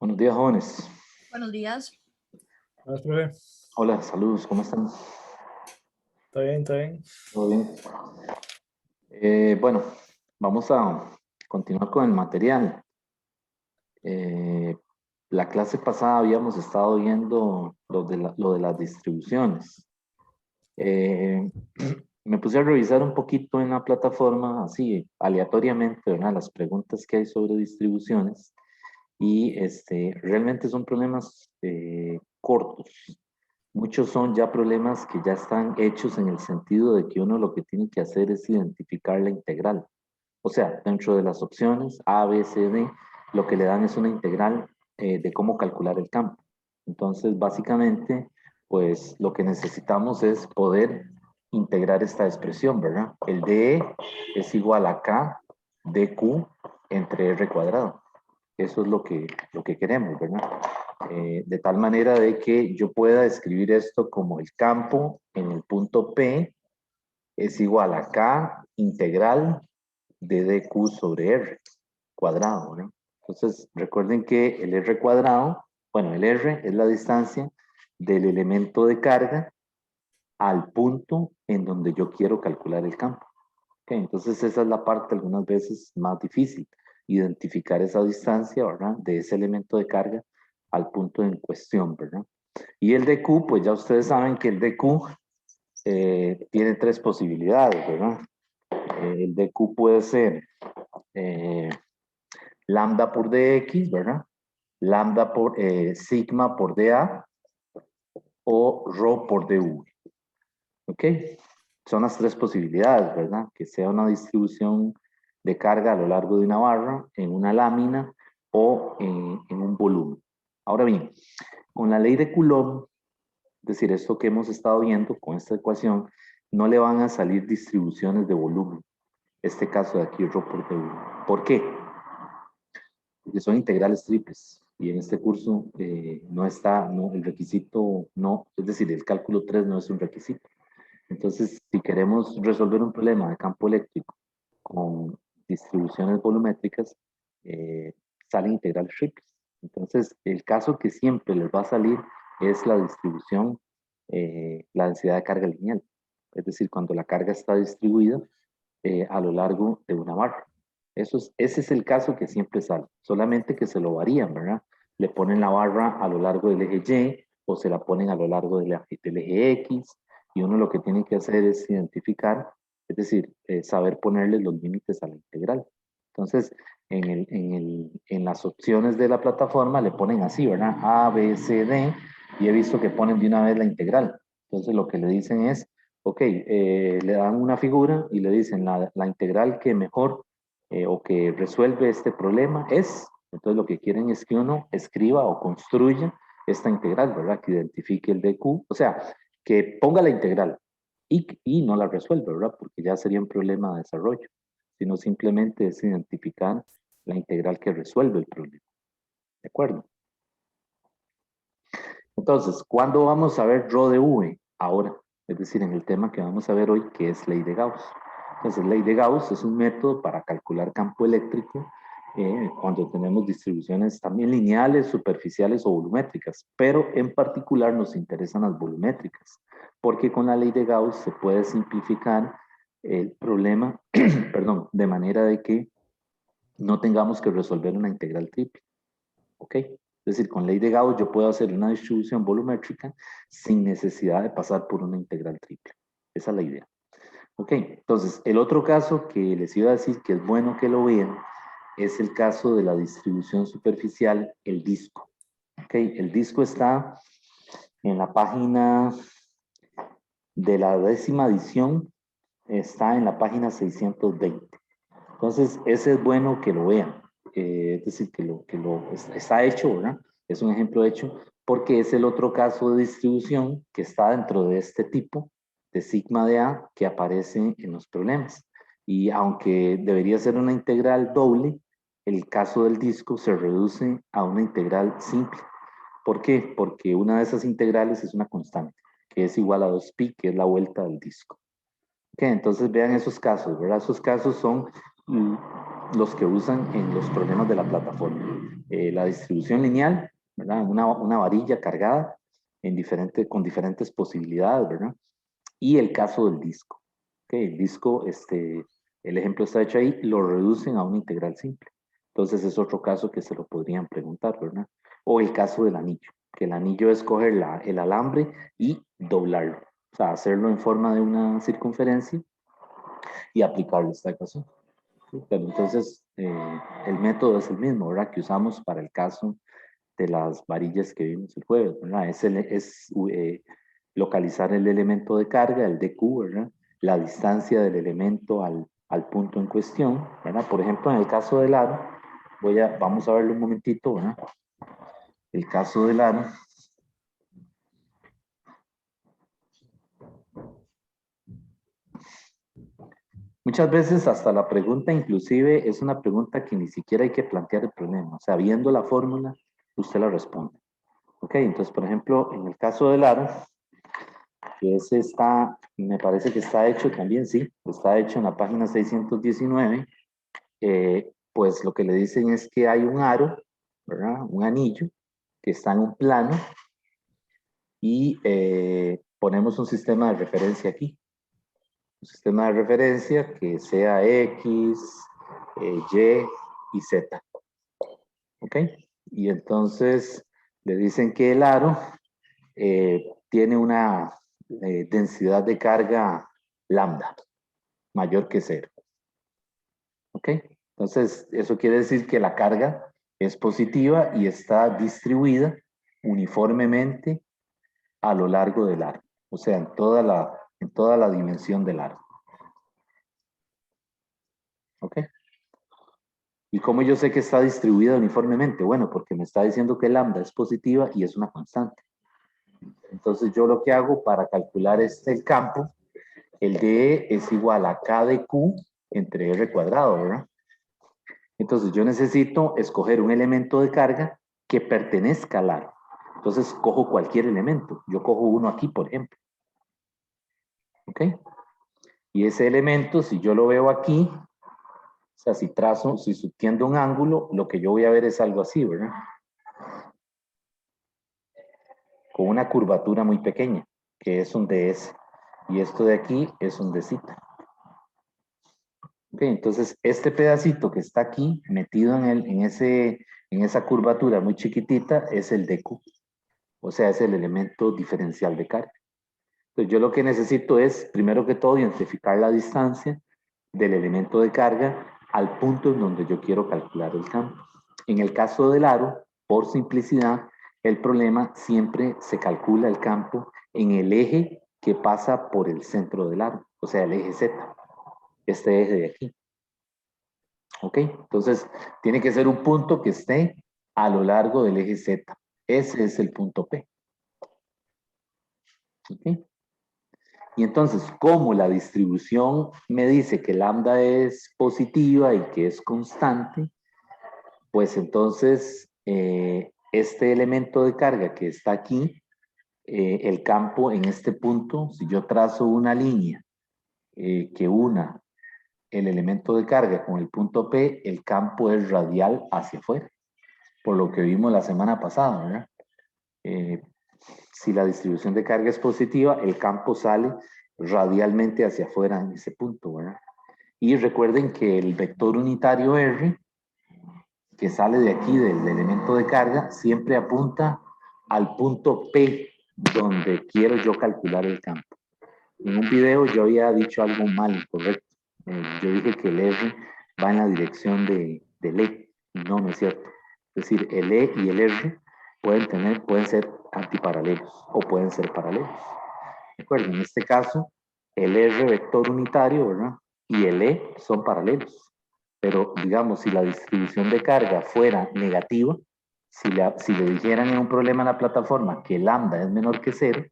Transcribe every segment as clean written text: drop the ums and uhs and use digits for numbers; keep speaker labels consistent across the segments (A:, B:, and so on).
A: Buenos días, jóvenes.
B: Buenos días.
C: Hola, profe.
A: Hola, saludos, ¿cómo están?
C: ¿Está bien? ¿Está bien?
A: ¿Todo bien? Bueno, vamos a continuar con el material. La clase pasada habíamos estado viendo lo de las distribuciones. Me puse a revisar un poquito en la plataforma, así aleatoriamente, ¿verdad? Las preguntas que hay sobre distribuciones y realmente son problemas cortos. Muchos son ya problemas que ya están hechos en el sentido de que uno lo que tiene que hacer es identificar la integral. O sea, dentro de las opciones A, B, C, D, lo que le dan es una integral de cómo calcular el campo. Entonces, básicamente, pues lo que necesitamos es poder integrar esta expresión, ¿verdad? El DE es igual a K dQ entre R cuadrado. Eso es lo que queremos, ¿verdad? De tal manera de que yo pueda escribir esto como el campo en el punto P es igual a K integral de dq sobre R cuadrado, ¿no? Entonces, recuerden que el R cuadrado, bueno, el R es la distancia del elemento de carga al punto en donde yo quiero calcular el campo. Okay, entonces esa es la parte algunas veces más difícil, identificar esa distancia, ¿verdad? De ese elemento de carga al punto en cuestión, ¿verdad? Y el dq, pues ya ustedes saben que el dq tiene tres posibilidades, ¿verdad? El dq puede ser lambda por dx, ¿verdad? Lambda por sigma por dA o rho por dv. ¿Ok? Son las tres posibilidades, ¿verdad? Que sea una distribución de carga a lo largo de una barra, en una lámina o en un volumen. Ahora bien, con la ley de Coulomb, es decir, esto que hemos estado viendo con esta ecuación, no le van a salir distribuciones de volumen. Este caso de aquí, rho por dv. ¿Por qué? Porque son integrales triples y en este curso no está, no, el requisito no, es decir, el cálculo 3 no es un requisito. Entonces, si queremos resolver un problema de campo eléctrico con distribuciones volumétricas, salen integrales triples. Entonces, el caso que siempre les va a salir es la distribución, la densidad de carga lineal. Es decir, cuando la carga está distribuida a lo largo de una barra. Ese es el caso que siempre sale, solamente que se lo varían, ¿verdad? Le ponen la barra a lo largo del eje Y o se la ponen a lo largo del eje X y uno lo que tiene que hacer es identificar, es decir, saber ponerle los límites a la integral. Entonces, en las opciones de la plataforma le ponen así, ¿verdad? A, B, C, D y he visto que ponen de una vez la integral. Entonces, lo que le dicen es, ok, le dan una figura y le dicen la integral que mejor o que resuelve este problema es, entonces lo que quieren es que uno escriba o construya esta integral, ¿verdad? Que identifique el dq, o sea, que ponga la integral y no la resuelva, ¿verdad? Porque ya sería un problema de desarrollo, sino simplemente es identificar la integral que resuelve el problema. ¿De acuerdo? Entonces, ¿cuándo vamos a ver rho de v? Ahora, es decir, en el tema que vamos a ver hoy, que es ley de Gauss. Entonces, ley de Gauss es un método para calcular campo eléctrico cuando tenemos distribuciones también lineales, superficiales o volumétricas, pero en particular nos interesan las volumétricas, porque con la ley de Gauss se puede simplificar el problema, perdón, de manera de que no tengamos que resolver una integral triple. ¿Ok? Es decir, con ley de Gauss yo puedo hacer una distribución volumétrica sin necesidad de pasar por una integral triple. Esa es la idea. Ok, entonces el otro caso que les iba a decir que es bueno que lo vean es el caso de la distribución superficial, el disco. Ok, el disco está en la página de la 10ª edición, está en la página 620. Entonces, ese es bueno que lo vean. Es decir, está hecho, ¿verdad? Es un ejemplo hecho, porque es el otro caso de distribución que está dentro de este tipo de sigma de A que aparece en los problemas. Y aunque debería ser una integral doble, el caso del disco se reduce a una integral simple. ¿Por qué? Porque una de esas integrales es una constante, que es igual a 2pi, que es la vuelta del disco. Ok, entonces vean esos casos, ¿verdad? Esos casos son los que usan en los problemas de la plataforma. La distribución lineal, ¿verdad? Una varilla cargada con diferentes posibilidades, ¿verdad? Y el caso del disco. Okay, el disco, el ejemplo está hecho ahí, lo reducen a una integral simple. Entonces es otro caso que se lo podrían preguntar, ¿verdad? O el caso del anillo, que el anillo es coger el alambre y doblarlo. O sea, hacerlo en forma de una circunferencia y aplicarlo a esta ecuación. ¿Sí? Pero entonces, el método es el mismo, ¿verdad? Que usamos para el caso de las varillas que vimos el jueves, ¿verdad? Localizar el elemento de carga, el dq, ¿verdad? La distancia del elemento al punto en cuestión, ¿verdad? Por ejemplo, en el caso del aro, vamos a verlo un momentito, ¿verdad? El caso del aro. Muchas veces hasta la pregunta inclusive es una pregunta que ni siquiera hay que plantear el problema. O sea, viendo la fórmula, usted la responde. Ok, entonces, por ejemplo, en el caso del aro, que ese está, me parece que está hecho también, sí, está hecho en la página 619, pues lo que le dicen es que hay un aro, ¿verdad? Un anillo que está en un plano y ponemos un sistema de referencia aquí. Un sistema de referencia que sea X, Y y Z. ¿Ok? Y entonces le dicen que el aro tiene una densidad de carga lambda mayor que 0. ¿Ok? Entonces, eso quiere decir que la carga es positiva y está distribuida uniformemente a lo largo del aro. O sea, en toda la dimensión del aro. ¿Ok? ¿Y cómo yo sé que está distribuida uniformemente? Bueno, porque me está diciendo que lambda es positiva y es una constante. Entonces, yo lo que hago para calcular el campo, el de es igual a K de Q entre R cuadrado, ¿verdad? Entonces yo necesito escoger un elemento de carga que pertenezca al aro. Entonces cojo cualquier elemento. Yo cojo uno aquí, por ejemplo. ¿Ok? Y ese elemento, si yo lo veo aquí, o sea, si subtiendo un ángulo, lo que yo voy a ver es algo así, ¿verdad? Con una curvatura muy pequeña, que es un ds. Y esto de aquí es un dz. Ok, entonces este pedacito que está aquí, metido en esa curvatura muy chiquitita, es el dq. O sea, es el elemento diferencial de carga. Entonces yo lo que necesito es, primero que todo, identificar la distancia del elemento de carga al punto en donde yo quiero calcular el campo. En el caso del aro, por simplicidad, el problema siempre se calcula el campo en el eje que pasa por el centro del aro, o sea, el eje Z, este eje de aquí. ¿Ok? Entonces, tiene que ser un punto que esté a lo largo del eje Z. Ese es el punto P. ¿Ok? Y entonces, como la distribución me dice que lambda es positiva y que es constante, pues entonces este elemento de carga que está aquí, el campo en este punto, si yo trazo una línea que una el elemento de carga con el punto P, el campo es radial hacia afuera, por lo que vimos la semana pasada, ¿verdad? Si la distribución de carga es positiva, el campo sale radialmente hacia afuera en ese punto, ¿verdad? Y recuerden que el vector unitario R, que sale de aquí del elemento de carga, siempre apunta al punto P, donde quiero yo calcular el campo. En un video yo había dicho algo mal, incorrecto. Yo dije que el R va en la dirección del E. No, no es cierto. Es decir, el E y el R pueden ser antiparalelos o pueden ser paralelos. Recuerden, en este caso, el R vector unitario, ¿verdad? Y el E son paralelos. Pero, digamos, si la distribución de carga fuera negativa, si le dijeran en un problema en la plataforma que lambda es menor que 0,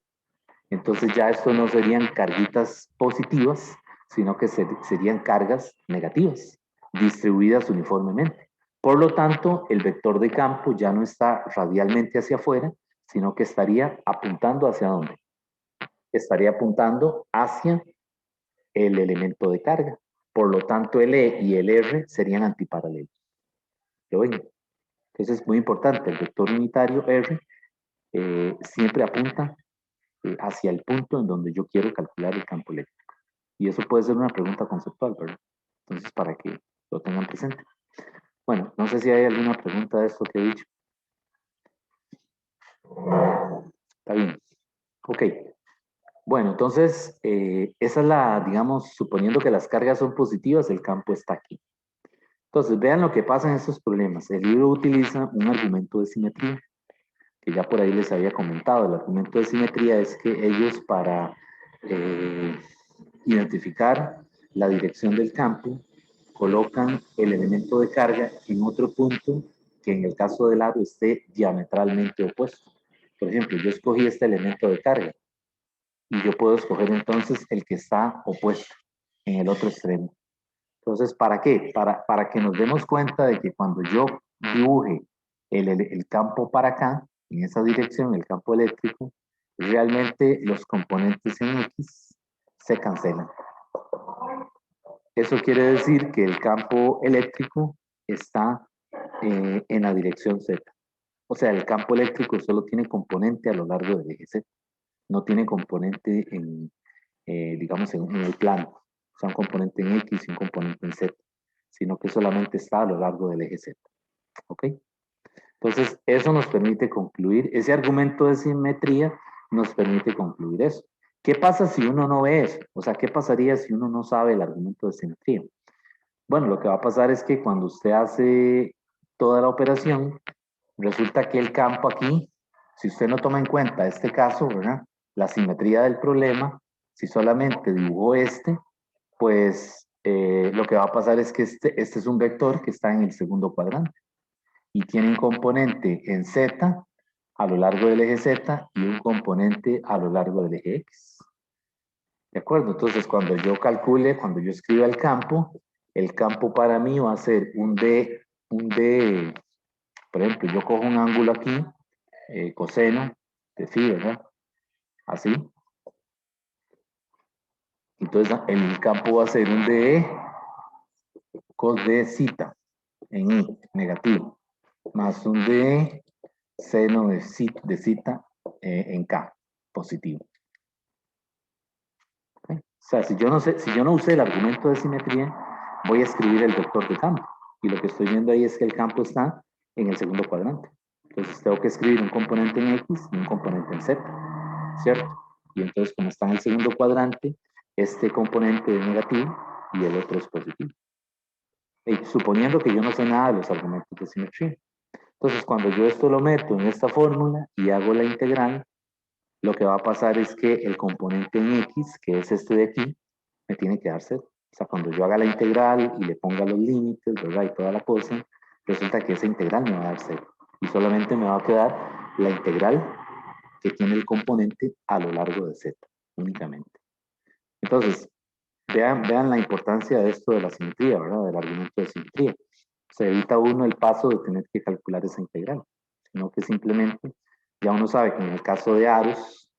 A: entonces ya esto no serían carguitas positivas, sino que serían cargas negativas, distribuidas uniformemente. Por lo tanto, el vector de campo ya no está radialmente hacia afuera, sino que estaría apuntando hacia dónde? Estaría apuntando hacia el elemento de carga. Por lo tanto, el E y el R serían antiparalelos. ¿Lo ven? Entonces es muy importante, el vector unitario R siempre apunta hacia el punto en donde yo quiero calcular el campo eléctrico. Y eso puede ser una pregunta conceptual, ¿verdad? Entonces, para que lo tengan presente. Bueno, no sé si hay alguna pregunta de esto que he dicho. Está bien. Ok. Bueno, entonces, esa es la, digamos, suponiendo que las cargas son positivas, el campo está aquí. Entonces, vean lo que pasa en estos problemas. El libro utiliza un argumento de simetría, que ya por ahí les había comentado. El argumento de simetría es que ellos para identificar la dirección del campo, colocan el elemento de carga en otro punto que en el caso del aro esté diametralmente opuesto. Por ejemplo, yo escogí este elemento de carga y yo puedo escoger entonces el que está opuesto en el otro extremo. Entonces, ¿para qué? Para que nos demos cuenta de que cuando yo dibuje el campo para acá, en esa dirección, el campo eléctrico, realmente los componentes en X se cancelan. Eso quiere decir que el campo eléctrico está en la dirección Z. O sea, el campo eléctrico solo tiene componente a lo largo del eje Z. No tiene componente en, digamos, en el plano. O sea, un componente en X y un componente en Z. Sino que solamente está a lo largo del eje Z. ¿Ok? Entonces, eso nos permite concluir, ese argumento de simetría nos permite concluir eso. ¿Qué pasa si uno no ve eso? O sea, ¿qué pasaría si uno no sabe el argumento de simetría? Bueno, lo que va a pasar es que cuando usted hace toda la operación, resulta que el campo aquí, si usted no toma en cuenta este caso, ¿verdad? La simetría del problema, si solamente dibujó este, pues lo que va a pasar es que este es un vector que está en el segundo cuadrante y tiene un componente en Z a lo largo del eje Z y un componente a lo largo del eje X. ¿De acuerdo? Entonces, cuando yo calcule, cuando yo escriba el campo para mí va a ser un D, por ejemplo, yo cojo un ángulo aquí, coseno de phi, ¿verdad? Así. Entonces, el campo va a ser un DE cos de zeta en I, negativo, más un DE seno de zeta en K, positivo. ¿Okay? O sea, si yo no usé el argumento de simetría, voy a escribir el vector de campo. Y lo que estoy viendo ahí es que el campo está en el segundo cuadrante. Entonces tengo que escribir un componente en X y un componente en Z, ¿cierto? Y entonces como está en el segundo cuadrante, este componente es negativo y el otro es positivo. Y suponiendo que yo no sé nada de los argumentos de simetría. Entonces cuando yo esto lo meto en esta fórmula y hago la integral, lo que va a pasar es que el componente en X, que es este de aquí, me tiene que dar 0. O sea, cuando yo haga la integral y le ponga los límites, ¿verdad? Y toda la cosa, resulta que esa integral me va a dar 0. Y solamente me va a quedar la integral que tiene el componente a lo largo de Z, únicamente. Entonces, vean la importancia de esto de la simetría, ¿verdad? Del argumento de simetría. Se evita uno el paso de tener que calcular esa integral, sino que simplemente ya uno sabe que en el caso de aros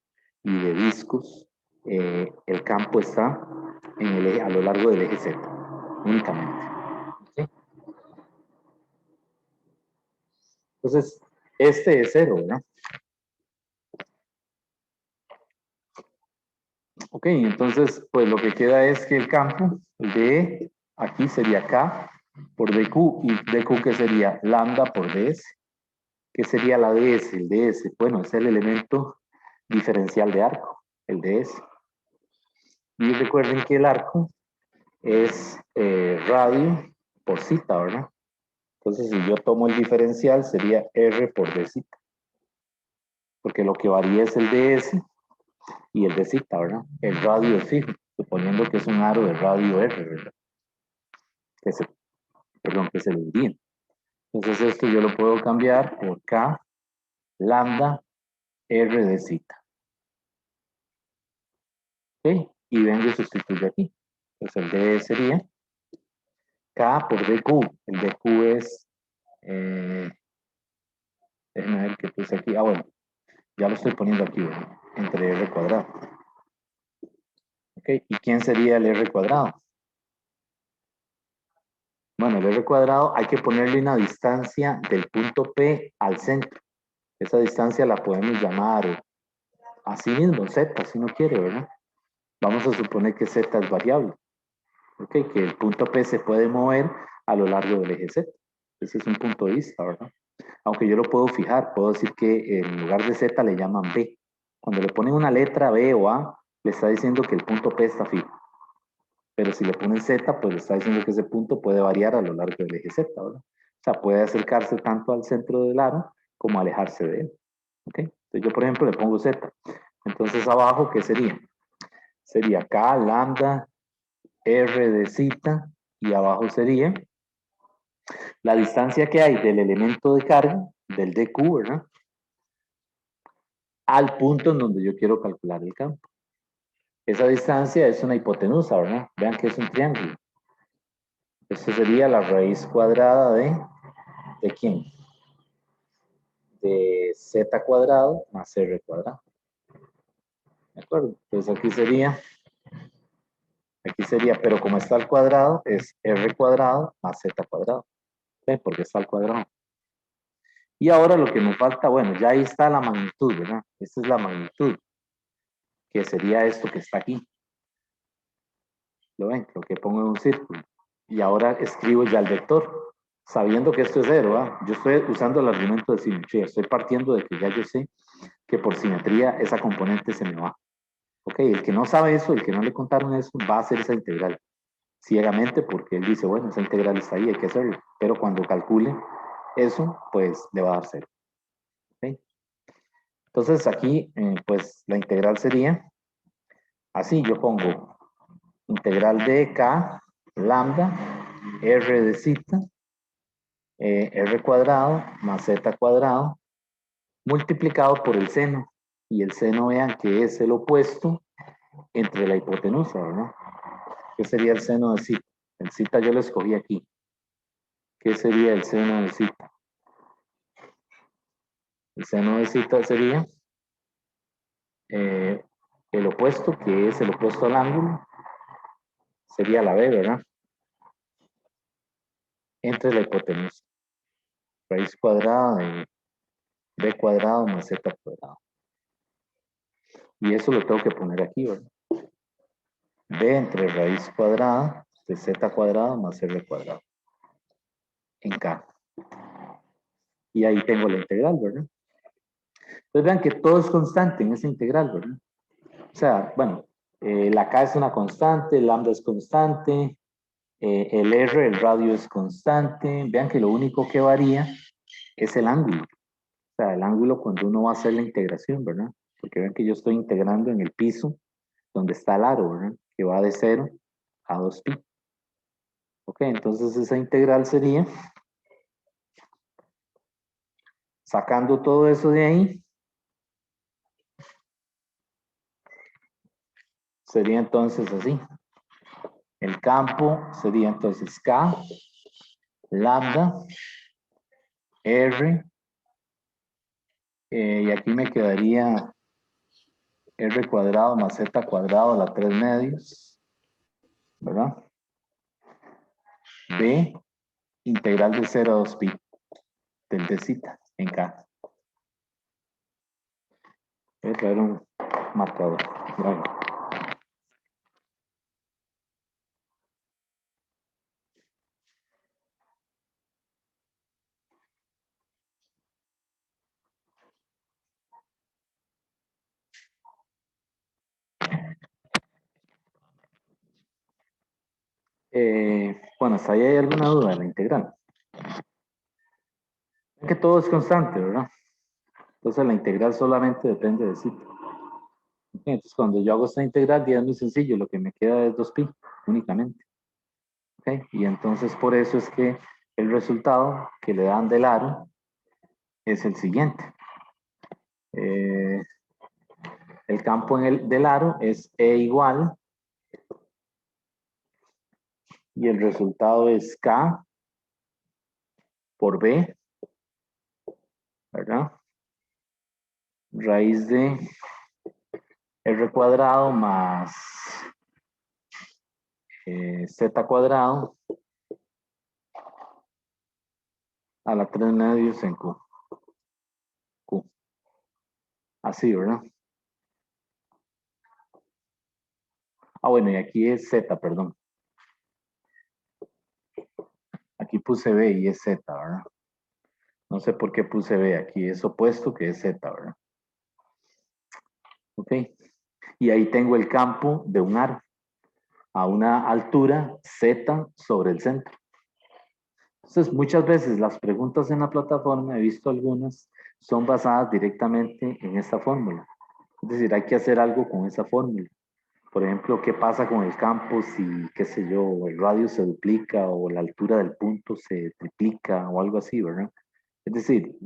A: y de discos, el campo está a lo largo del eje Z, únicamente. ¿Sí? Entonces, este es 0, ¿verdad? Ok, entonces, pues lo que queda es que el campo de aquí sería K por dq, y dq que sería lambda por ds. ¿Qué sería la ds? El ds, bueno, es el elemento diferencial de arco, el ds. Y recuerden que el arco es radio por zeta, ¿verdad? Entonces, si yo tomo el diferencial, sería r por d zeta. Porque lo que varía es el ds y el d zeta, ¿verdad? El radio es fijo, suponiendo que es un aro de radio r, ¿verdad? Que se lo diría. Entonces, esto yo lo puedo cambiar por k lambda r de zeta. ¿Ok? Y vengo y sustituyo aquí. Entonces, el d sería k por dq. El dq es, déjenme ver qué puse aquí. Ah, bueno, ya lo estoy poniendo aquí, ¿verdad? Entre r cuadrado. ¿Ok? ¿Y quién sería el r cuadrado? Bueno, el R cuadrado hay que ponerle una distancia del punto P al centro. Esa distancia la podemos llamar así mismo, Z, si no quiere, ¿verdad? Vamos a suponer que Z es variable. ¿Ok? Que el punto P se puede mover a lo largo del eje Z. Ese es un punto de vista, ¿verdad? Aunque yo lo puedo fijar, puedo decir que en lugar de Z le llaman B. Cuando le ponen una letra B o A, le está diciendo que el punto P está fijo. Pero si le ponen Z, pues le está diciendo que ese punto puede variar a lo largo del eje Z, ¿verdad? O sea, puede acercarse tanto al centro del aro como alejarse de él. ¿Ok? Entonces yo, por ejemplo, le pongo Z. Entonces abajo, ¿qué sería? Sería K, lambda, R de cita, y abajo sería la distancia que hay del elemento de carga, del DQ, ¿verdad? Al punto en donde yo quiero calcular el campo. Esa distancia es una hipotenusa, ¿verdad? Vean que es un triángulo. Esto sería la raíz cuadrada ¿de quién? De Z cuadrado más R cuadrado. ¿De acuerdo? Entonces aquí sería, pero como está al cuadrado, es R cuadrado más Z cuadrado. ¿Ven? Porque está al cuadrado. Y ahora lo que me falta, bueno, ya ahí está la magnitud, ¿verdad? Esta es la magnitud, que sería esto que está aquí. ¿Lo ven? Lo que pongo en un círculo. Y ahora escribo ya el vector, sabiendo que esto es cero, ¿verdad? Yo estoy usando el argumento de simetría, estoy partiendo de que ya yo sé que por simetría esa componente se me va. Ok, el que no sabe eso, el que no le contaron eso, va a hacer esa integral ciegamente porque él dice, bueno, esa integral está ahí, hay que hacerlo. Pero cuando calcule eso, pues le va a dar cero. ¿Okay? Entonces aquí, pues la integral sería así, yo pongo integral de K, lambda, R de cita, R cuadrado más Z cuadrado, multiplicado por el seno. Y el seno, vean que es el opuesto entre la hipotenusa, ¿verdad? ¿Qué sería el seno de cita? El cita yo lo escogí aquí. ¿Qué sería el seno de cita? El seno de cita sería eh, el opuesto, que es el opuesto al ángulo, sería la B, ¿verdad? Entre la hipotenusa. Raíz cuadrada de B cuadrado más Z cuadrado. Y eso lo tengo que poner aquí, ¿verdad? B entre raíz cuadrada de Z cuadrado más R cuadrado. En K. Y ahí tengo la integral, ¿verdad? Entonces vean que todo es constante en esa integral, ¿verdad? O sea, bueno, la K es una constante, el lambda es constante, el R, el radio es constante. Vean que lo único que varía es el ángulo. O sea, el ángulo cuando uno va a hacer la integración, ¿verdad? Porque vean que yo estoy integrando en el piso donde está el aro, ¿verdad? Que va de 0 a 2pi. Ok, entonces esa integral sería, sacando todo eso de ahí, sería entonces así. El campo sería entonces K, lambda, R, y aquí me quedaría R cuadrado más Z cuadrado a la 3 medios, ¿verdad? B, integral de 0 a 2pi, del de cita, en K. Voy a traer un marcador. Bueno. Bueno, hasta ahí hay alguna duda de la integral. Es que todo es constante, ¿verdad? Entonces la integral solamente depende de cita. Entonces cuando yo hago esta integral, ya es muy sencillo, lo que me queda es 2pi únicamente. ¿Okay? Y entonces por eso es que el resultado que le dan del aro es el siguiente. El campo del aro es E igual, y el resultado es K por B, ¿verdad? Raíz de R cuadrado más Z cuadrado a la 3 medios en Q. Q. Así, ¿verdad? Ah, bueno, y aquí es Z, perdón. Aquí puse B y es Z, ¿verdad? No sé por qué puse B. Aquí es opuesto que es Z, ¿verdad? Ok. Y ahí tengo el campo de un aro a una altura Z sobre el centro. Entonces, muchas veces las preguntas en la plataforma, he visto algunas, son basadas directamente en esta fórmula. Es decir, hay que hacer algo con esa fórmula. Por ejemplo, ¿qué pasa con el campo si, qué sé yo, el radio se duplica o la altura del punto se triplica o algo así, ¿verdad? Es decir,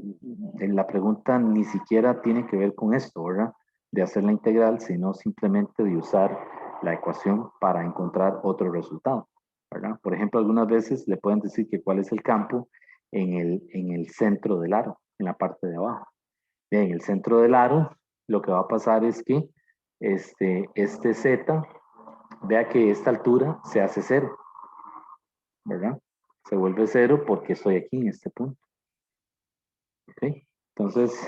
A: la pregunta ni siquiera tiene que ver con esto, ¿verdad? De hacer la integral, sino simplemente de usar la ecuación para encontrar otro resultado, ¿verdad? Por ejemplo, algunas veces le pueden decir que cuál es el campo en el centro del aro, en la parte de abajo. Bien, en el centro del aro, lo que va a pasar es que este Z, vea que esta altura se hace cero, ¿verdad? Se vuelve cero porque estoy aquí en este punto. ¿Ok? Entonces,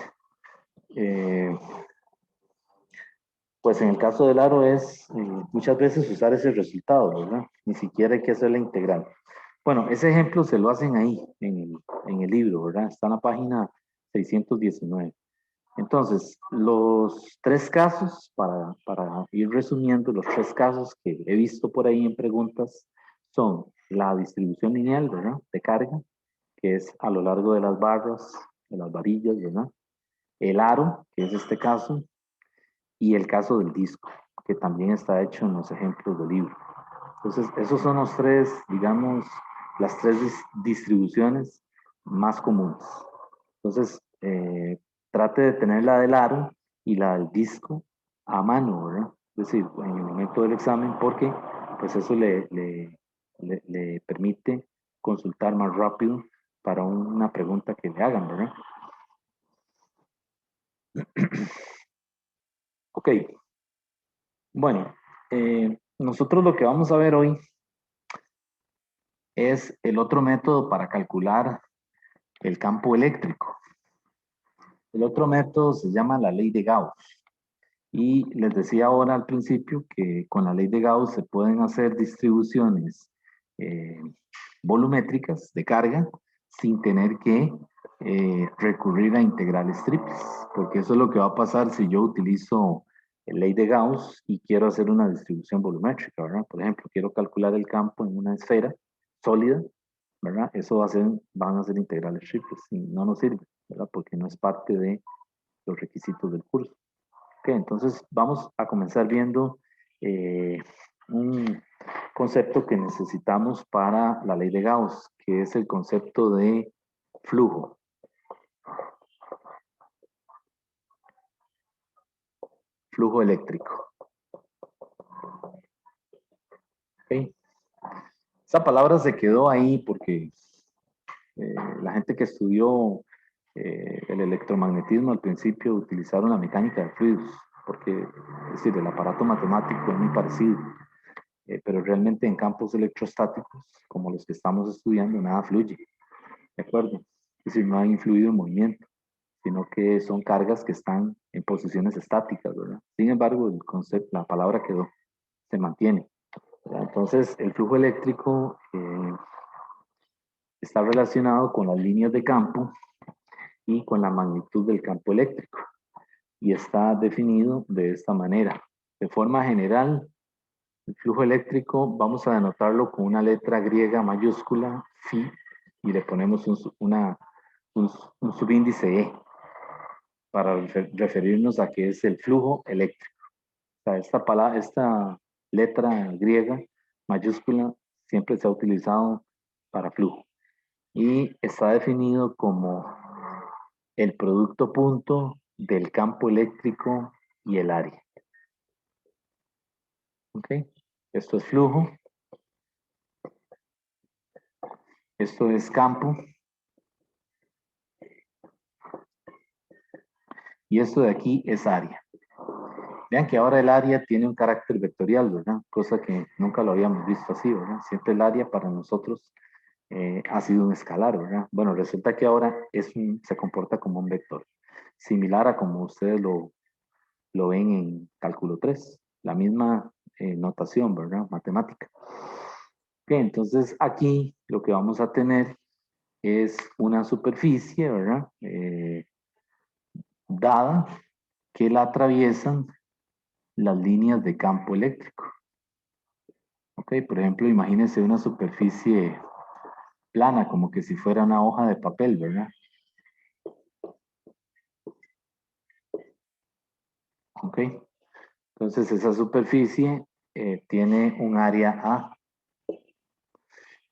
A: eh, pues en el caso del aro es muchas veces usar ese resultado, ¿verdad? Ni siquiera hay que hacer la integral. Bueno, ese ejemplo se lo hacen ahí, en el libro, ¿verdad? Está en la página 619. Entonces, los tres casos, para ir resumiendo, los tres casos que he visto por ahí en preguntas son la distribución lineal, ¿verdad? De carga, que es a lo largo de las barras, de las varillas, ¿verdad? El aro, que es este caso, y el caso del disco, que también está hecho en los ejemplos del libro. Entonces, esos son los tres, digamos, las tres distribuciones más comunes. Entonces, trate de tener la del aro y la del disco a mano, ¿verdad? Es decir, en el momento del examen, porque pues eso le permite consultar más rápido para una pregunta que le hagan, ¿verdad? Ok, bueno, nosotros lo que vamos a ver hoy es el otro método para calcular el campo eléctrico. El otro método se llama la ley de Gauss. Y les decía ahora al principio que con la ley de Gauss se pueden hacer distribuciones eh, volumétricas de carga sin tener que recurrir a integrales triples, porque eso es lo que va a pasar si yo utilizo la ley de Gauss y quiero hacer una distribución volumétrica, ¿verdad? Por ejemplo, quiero calcular el campo en una esfera sólida, ¿verdad? Eso van a ser integrales triples y no nos sirve, ¿verdad? Porque no es parte de los requisitos del curso. Ok, entonces vamos a comenzar viendo un concepto que necesitamos para la ley de Gauss, que es el concepto de flujo. Flujo eléctrico. Okay. Esa palabra se quedó ahí porque la gente que estudió el electromagnetismo al principio utilizaron la mecánica de fluidos, porque es decir, el aparato matemático es muy parecido. Pero realmente en campos electrostáticos, como los que estamos estudiando, nada fluye, ¿de acuerdo? Es decir, no hay fluido en movimiento, sino que son cargas que están en posiciones estáticas, ¿verdad? Sin embargo, el concepto, la palabra quedó, se mantiene, ¿verdad? Entonces, el flujo eléctrico está relacionado con las líneas de campo y con la magnitud del campo eléctrico, y está definido de esta manera. De forma general, el flujo eléctrico vamos a denotarlo con una letra griega mayúscula, phi, y le ponemos un subíndice E para referirnos a que es el flujo eléctrico. O sea, esta letra griega mayúscula siempre se ha utilizado para flujo y está definido como el producto punto del campo eléctrico y el área. ¿Ok? Esto es flujo. Esto es campo. Y esto de aquí es área. Vean que ahora el área tiene un carácter vectorial, ¿verdad? Cosa que nunca lo habíamos visto así, ¿verdad? Siempre el área para nosotros ha sido un escalar, ¿verdad? Bueno, resulta que ahora se comporta como un vector, similar a como ustedes lo ven en cálculo 3, la misma notación, ¿verdad? Matemática. Ok, entonces aquí lo que vamos a tener es una superficie, ¿verdad? Dada que la atraviesan las líneas de campo eléctrico. Ok, por ejemplo, imagínense una superficie plana, como que si fuera una hoja de papel, ¿verdad? Ok, entonces esa superficie tiene un área A.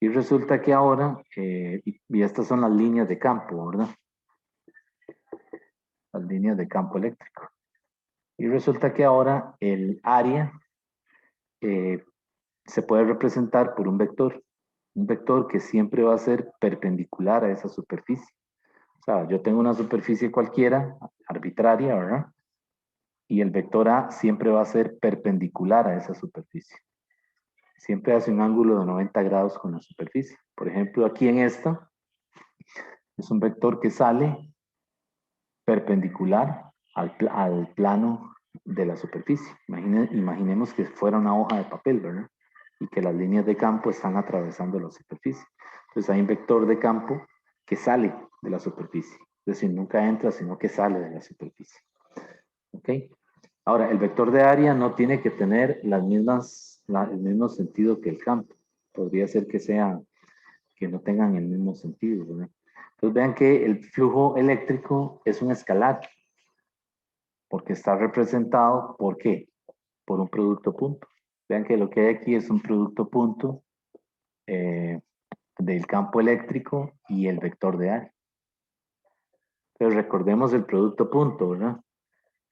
A: Y resulta que ahora, y estas son las líneas de campo, ¿verdad? Las líneas de campo eléctrico. Y resulta que ahora el área se puede representar por un vector que siempre va a ser perpendicular a esa superficie. O sea, yo tengo una superficie cualquiera, arbitraria, ¿verdad? Y el vector A siempre va a ser perpendicular a esa superficie. Siempre hace un ángulo de 90 grados con la superficie. Por ejemplo, aquí en esta, es un vector que sale perpendicular al plano de la superficie. Imaginemos que fuera una hoja de papel, ¿verdad? Y que las líneas de campo están atravesando la superficie. Entonces hay un vector de campo que sale de la superficie. Es decir, nunca entra, sino que sale de la superficie. ¿Ok? Ahora, el vector de área no tiene que tener el mismo sentido que el campo. Podría ser que no tengan el mismo sentido, ¿verdad? Entonces vean que el flujo eléctrico es un escalar, porque está representado, ¿por qué? Por un producto punto. Vean que lo que hay aquí es un producto punto del campo eléctrico y el vector de área. Pero recordemos el producto punto, ¿verdad?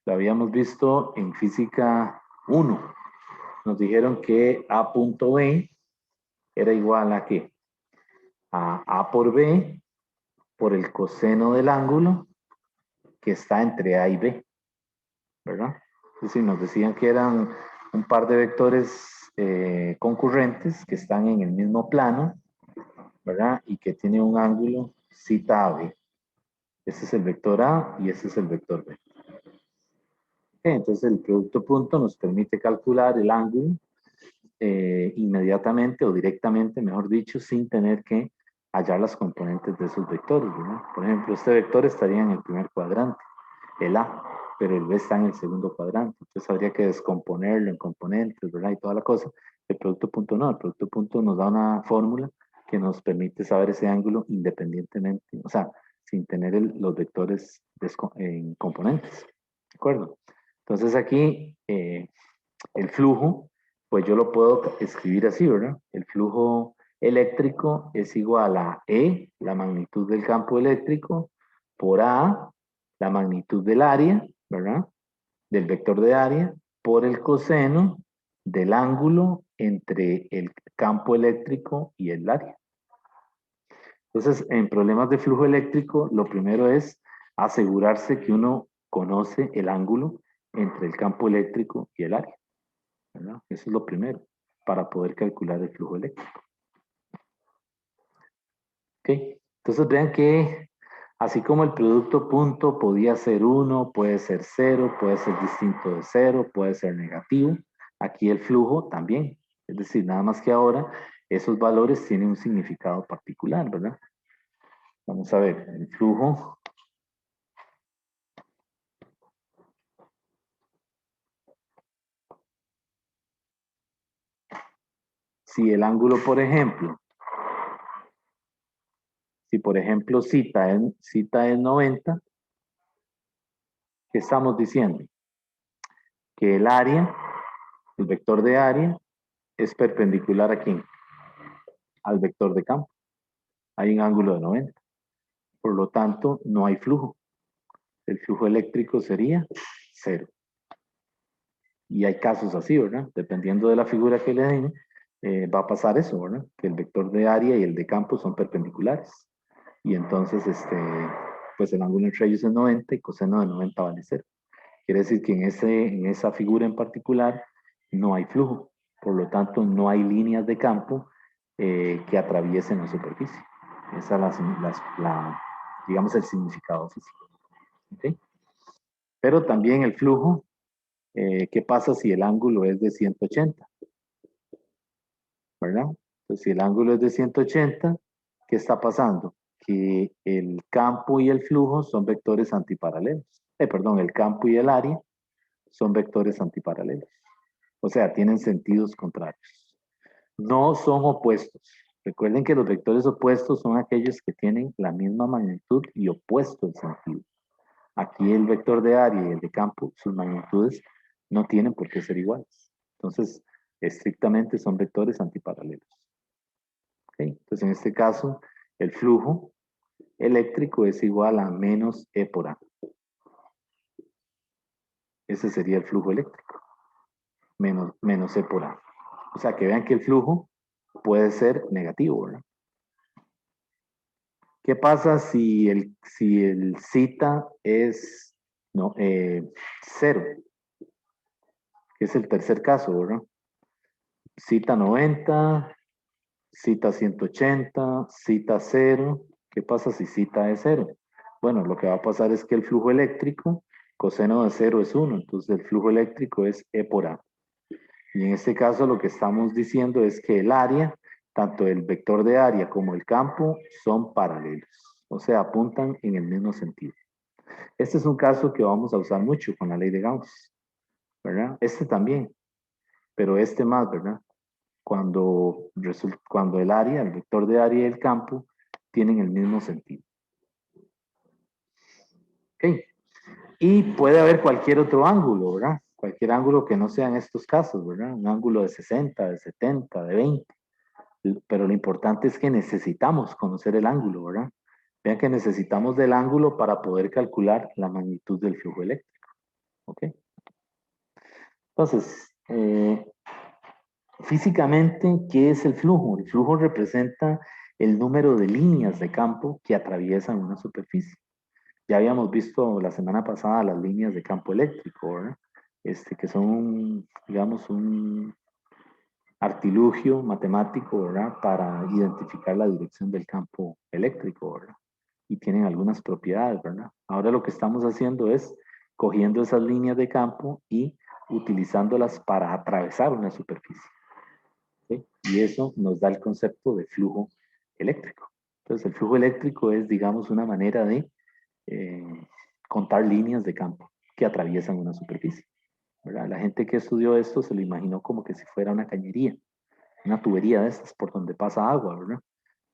A: Lo habíamos visto en física 1. Nos dijeron que A punto B era igual a ¿qué? A A por B por el coseno del ángulo que está entre A y B, ¿verdad? Es decir, nos decían que eran un par de vectores concurrentes que están en el mismo plano, ¿verdad? Y que tiene un ángulo zeta AB. Ese es el vector A y ese es el vector B. Okay, entonces el producto punto nos permite calcular el ángulo inmediatamente o directamente, mejor dicho, sin tener que hallar las componentes de esos vectores, ¿verdad? Por ejemplo, este vector estaría en el primer cuadrante, el A, pero el B está en el segundo cuadrante. Entonces habría que descomponerlo en componentes, ¿verdad? Y toda la cosa. El producto punto no, el producto punto nos da una fórmula que nos permite saber ese ángulo independientemente, o sea, sin tener los vectores en componentes. ¿De acuerdo? Entonces aquí el flujo, pues yo lo puedo escribir así, ¿verdad? El flujo eléctrico es igual a E, la magnitud del campo eléctrico, por A, la magnitud del área, ¿verdad? Del vector de área, por el coseno del ángulo entre el campo eléctrico y el área. Entonces, en problemas de flujo eléctrico, lo primero es asegurarse que uno conoce el ángulo entre el campo eléctrico y el área, ¿verdad? Eso es lo primero, para poder calcular el flujo eléctrico. ¿Ok? Entonces, vean que así como el producto punto podía ser 1, puede ser 0, puede ser distinto de 0, puede ser negativo, aquí el flujo también. Es decir, nada más que ahora esos valores tienen un significado particular, ¿verdad? Vamos a ver, el flujo. Si el ángulo, por ejemplo, si por ejemplo cita es 90, ¿qué estamos diciendo? Que el área, el vector de área, es perpendicular a quién? Al vector de campo. Hay un ángulo de 90. Por lo tanto, no hay flujo. El flujo eléctrico sería 0. Y hay casos así, ¿verdad? Dependiendo de la figura que le den, va a pasar eso, ¿verdad? Que el vector de área y el de campo son perpendiculares. Y entonces, pues el ángulo entre ellos es 90 y coseno de 90 vale 0. Quiere decir que en esa figura en particular no hay flujo. Por lo tanto, no hay líneas de campo que atraviesen la superficie. Esa es digamos, el significado físico. ¿Okay? Pero también el flujo, ¿qué pasa si el ángulo es de 180? ¿Verdad? Entonces, si el ángulo es de 180, ¿qué está pasando? Que el campo y el flujo son vectores antiparalelos. Perdón, el campo y el área son vectores antiparalelos. O sea, tienen sentidos contrarios. No son opuestos. Recuerden que los vectores opuestos son aquellos que tienen la misma magnitud y opuesto el sentido. Aquí el vector de área y el de campo, sus magnitudes no tienen por qué ser iguales. Entonces, estrictamente son vectores antiparalelos. ¿Okay? Entonces, en este caso, el flujo eléctrico es igual a menos E por A. Ese sería el flujo eléctrico, menos E por A. O sea, que vean que el flujo puede ser negativo, ¿verdad? ¿Qué pasa si el zeta es 0? Que es el tercer caso, ¿verdad? Zeta 90, zeta 180, zeta 0. ¿Qué pasa si zeta es 0? Bueno, lo que va a pasar es que el flujo eléctrico, coseno de 0 es 1, entonces el flujo eléctrico es E por A. Y en este caso lo que estamos diciendo es que el área, tanto el vector de área como el campo, son paralelos. O sea, apuntan en el mismo sentido. Este es un caso que vamos a usar mucho con la ley de Gauss, ¿verdad? Este también, pero este más, ¿verdad? Cuando el área, el vector de área y el campo tienen el mismo sentido. ¿Ok? Y puede haber cualquier otro ángulo, ¿verdad? Cualquier ángulo que no sean estos casos, ¿verdad? Un ángulo de 60, de 70, de 20. Pero lo importante es que necesitamos conocer el ángulo, ¿verdad? Vean que necesitamos del ángulo para poder calcular la magnitud del flujo eléctrico. ¿Ok? Entonces, físicamente, ¿qué es el flujo? El flujo representa el número de líneas de campo que atraviesan una superficie. Ya habíamos visto la semana pasada las líneas de campo eléctrico, ¿verdad? Que son, digamos, un artilugio matemático, ¿verdad? Para identificar la dirección del campo eléctrico, ¿verdad? Y tienen algunas propiedades, ¿verdad? Ahora lo que estamos haciendo es cogiendo esas líneas de campo y utilizándolas para atravesar una superficie. ¿Sí? Y eso nos da el concepto de flujo eléctrico. Entonces, el flujo eléctrico es, digamos, una manera de contar líneas de campo que atraviesan una superficie. ¿Verdad? La gente que estudió esto se lo imaginó como que si fuera una cañería, una tubería de estas por donde pasa agua, ¿verdad?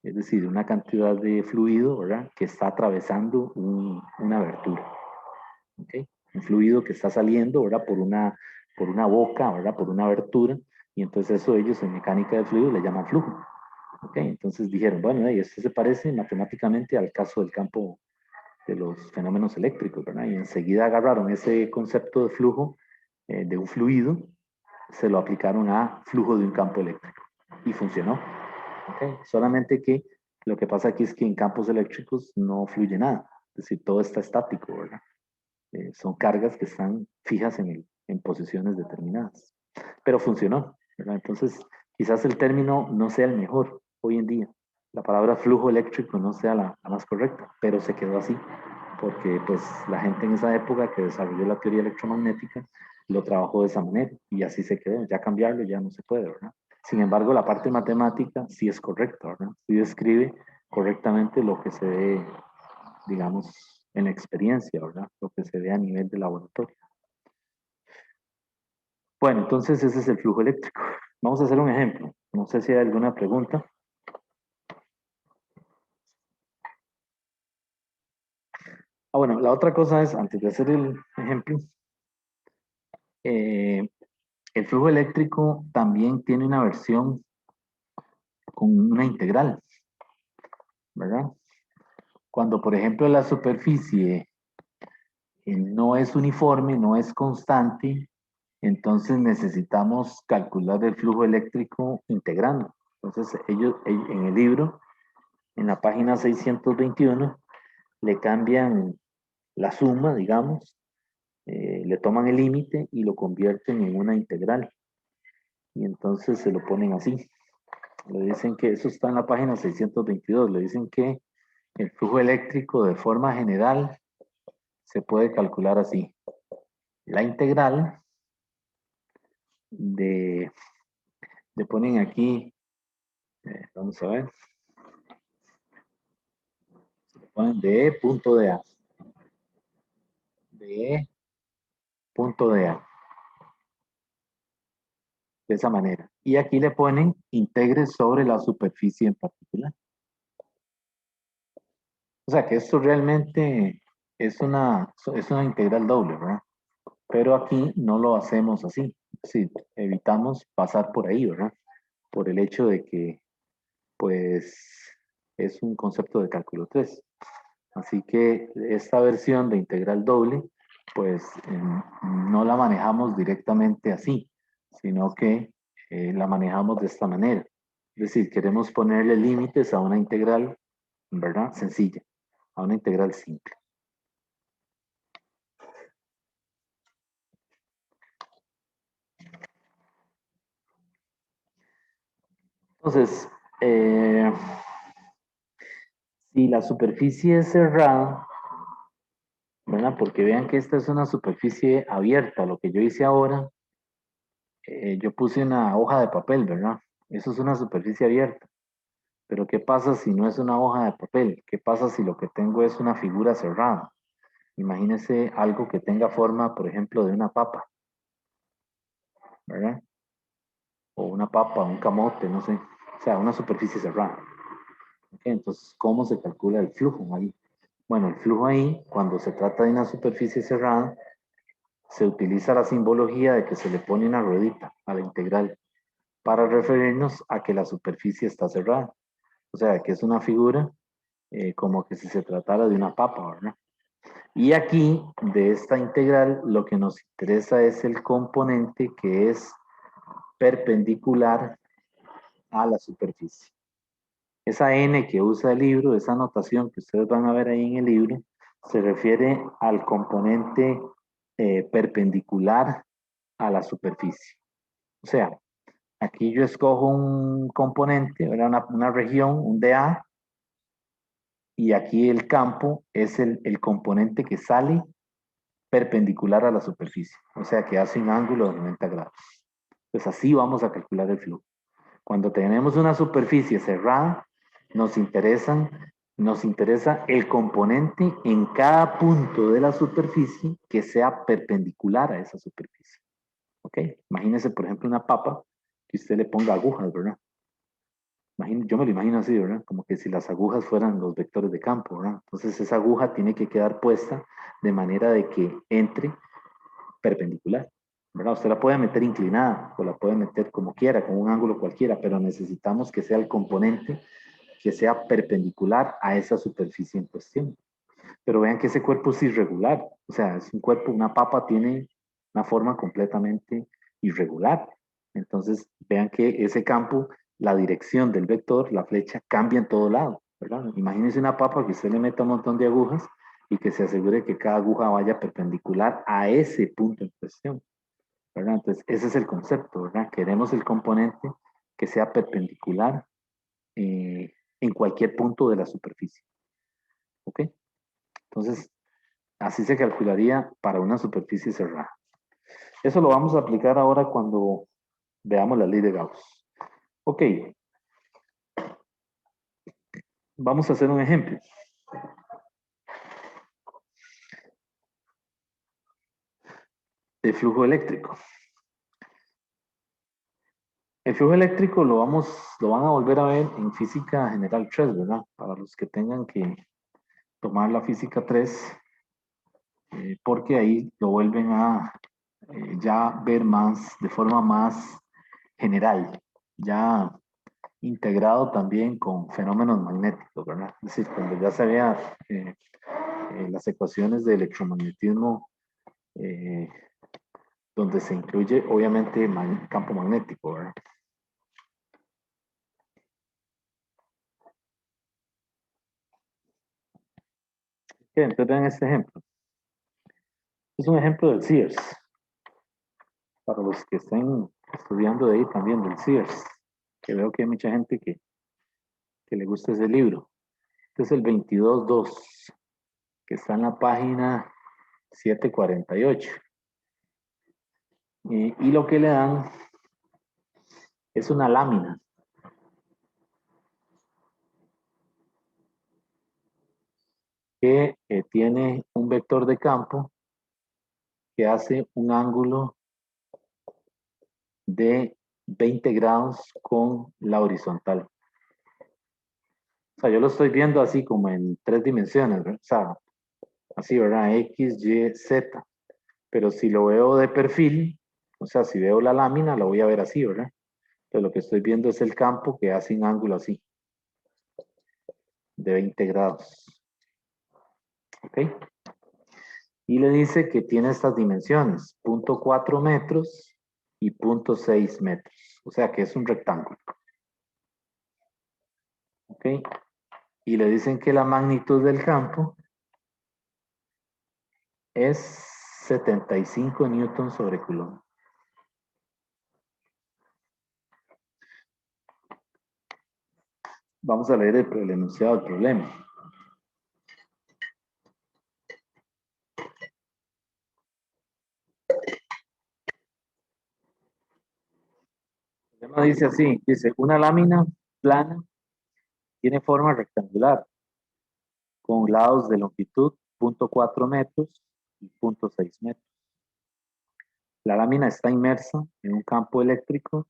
A: Es decir, una cantidad de fluido, ¿verdad? Que está atravesando una abertura. ¿Okay? Un fluido que está saliendo, ¿verdad? Por una boca, ¿verdad? Por una abertura. Y entonces eso ellos en mecánica de fluido le llaman flujo. ¿Okay? Entonces dijeron, bueno, esto se parece matemáticamente al caso del campo de los fenómenos eléctricos, ¿verdad? Y enseguida agarraron ese concepto de flujo, de un fluido, se lo aplicaron a flujo de un campo eléctrico. Y funcionó. ¿Okay? Solamente que lo que pasa aquí es que en campos eléctricos no fluye nada. Es decir, todo está estático, ¿verdad? Son cargas que están fijas en posiciones determinadas. Pero funcionó, ¿verdad? Entonces, quizás el término no sea el mejor hoy en día. La palabra flujo eléctrico no sea la más correcta, pero se quedó así, porque pues la gente en esa época que desarrolló la teoría electromagnética lo trabajó de esa manera y así se quedó. Ya cambiarlo ya no se puede, ¿verdad? Sin embargo, la parte matemática sí es correcta, ¿verdad? Sí describe correctamente lo que se ve, digamos, en la experiencia, ¿verdad? Lo que se ve a nivel de laboratorio. Bueno, entonces ese es el flujo eléctrico. Vamos a hacer un ejemplo. No sé si hay alguna pregunta. Bueno, la otra cosa es, antes de hacer el ejemplo, eh, el flujo eléctrico también tiene una versión con una integral, ¿verdad? Cuando, por ejemplo, la superficie no es uniforme, no es constante, entonces necesitamos calcular el flujo eléctrico integrando. Entonces, ellos en el libro, en la página 621, le cambian la suma, digamos, le toman el límite y lo convierten en una integral. Y entonces se lo ponen así. Le dicen que, eso está en la página 622, le dicen que el flujo eléctrico de forma general se puede calcular así. La integral de, le ponen aquí, vamos a ver, le ponen de punto de A, de punto de A, de esa manera. Y aquí le ponen integre sobre la superficie en particular. O sea que esto realmente es una integral doble, ¿verdad? Pero aquí no lo hacemos así. Sí, evitamos pasar por ahí, ¿verdad? Por el hecho de que, pues, es un concepto de cálculo 3. Así que esta versión de integral doble, pues, no la manejamos directamente así, sino que la manejamos de esta manera. Es decir, queremos ponerle límites a una integral, ¿verdad? Sencilla, a una integral simple. Entonces, si la superficie es cerrada, ¿verdad? Porque vean que esta es una superficie abierta. Lo que yo hice ahora, yo puse una hoja de papel, ¿verdad? Eso es una superficie abierta. Pero ¿qué pasa si no es una hoja de papel? ¿Qué pasa si lo que tengo es una figura cerrada? Imagínese algo que tenga forma, por ejemplo, de una papa, ¿verdad? O una papa, un camote, no sé. O sea, una superficie cerrada. ¿Ok? Entonces, ¿cómo se calcula el flujo ahí? Bueno, el flujo ahí, cuando se trata de una superficie cerrada, se utiliza la simbología de que se le pone una ruedita a la integral para referirnos a que la superficie está cerrada. O sea, que es una figura como que si se tratara de una papa, ¿verdad? Y aquí, de esta integral, lo que nos interesa es el componente que es perpendicular a la superficie. Esa n que usa el libro, esa notación que ustedes van a ver ahí en el libro, se refiere al componente perpendicular a la superficie. O sea, aquí yo escojo un componente, una región, un dA, y aquí el campo es el componente que sale perpendicular a la superficie, o sea que hace un ángulo de 90 grados. Pues así vamos a calcular el flujo. Cuando tenemos una superficie cerrada, nos nos interesa el componente en cada punto de la superficie que sea perpendicular a esa superficie. ¿Ok? Imagínese, por ejemplo, una papa que usted le ponga agujas, ¿verdad? Yo me lo imagino así, ¿verdad? Como que si las agujas fueran los vectores de campo, ¿verdad? Entonces esa aguja tiene que quedar puesta de manera de que entre perpendicular, ¿verdad? Usted la puede meter inclinada o la puede meter como quiera, con un ángulo cualquiera, pero necesitamos que sea el componente que sea perpendicular a esa superficie en cuestión. Pero vean que ese cuerpo es irregular, o sea, es un cuerpo, una papa tiene una forma completamente irregular. Entonces, vean que ese campo, la dirección del vector, la flecha, cambia en todo lado, ¿verdad? Imagínense una papa que usted le meta un montón de agujas y que se asegure que cada aguja vaya perpendicular a ese punto en cuestión, ¿verdad? Entonces, ese es el concepto, ¿verdad? Queremos el componente que sea perpendicular en cualquier punto de la superficie, ¿ok? Entonces, así se calcularía para una superficie cerrada. Eso lo vamos a aplicar ahora cuando veamos la ley de Gauss. Ok, vamos a hacer un ejemplo. De flujo eléctrico. El flujo eléctrico lo van a volver a ver en física general 3, ¿verdad? Para los que tengan que tomar la física 3, porque ahí lo vuelven a ya ver más, de forma más general, ya integrado también con fenómenos magnéticos, ¿verdad? Es decir, cuando ya se vea las ecuaciones de electromagnetismo, eh, donde se incluye obviamente campo magnético, ¿verdad? Entonces vean este ejemplo. Es un ejemplo del Sears, para los que estén estudiando de ahí también del Sears. que veo que hay mucha gente que le gusta ese libro. Este es el 22.2, que está en la página 748. Y lo que le dan es una lámina. Que tiene un vector de campo que hace un ángulo de 20 grados con la horizontal. O sea, yo lo estoy viendo así como en 3 dimensiones, ¿verdad? O sea, así, ¿verdad? X, Y, Z. Pero si lo veo de perfil, o sea, si veo la lámina, la voy a ver así, ¿verdad? Entonces lo que estoy viendo es el campo que hace un ángulo así, de 20 grados. ¿Ok? Y le dice que tiene estas dimensiones, 0.4 metros y 0.6 metros. O sea que es un rectángulo. ¿Ok? Y le dicen que la magnitud del campo es 75 newtons sobre coulomb. Vamos a leer el enunciado del problema. El problema dice así, dice, una lámina plana tiene forma rectangular con lados de longitud 0.4 metros y 0.6 metros. La lámina está inmersa en un campo eléctrico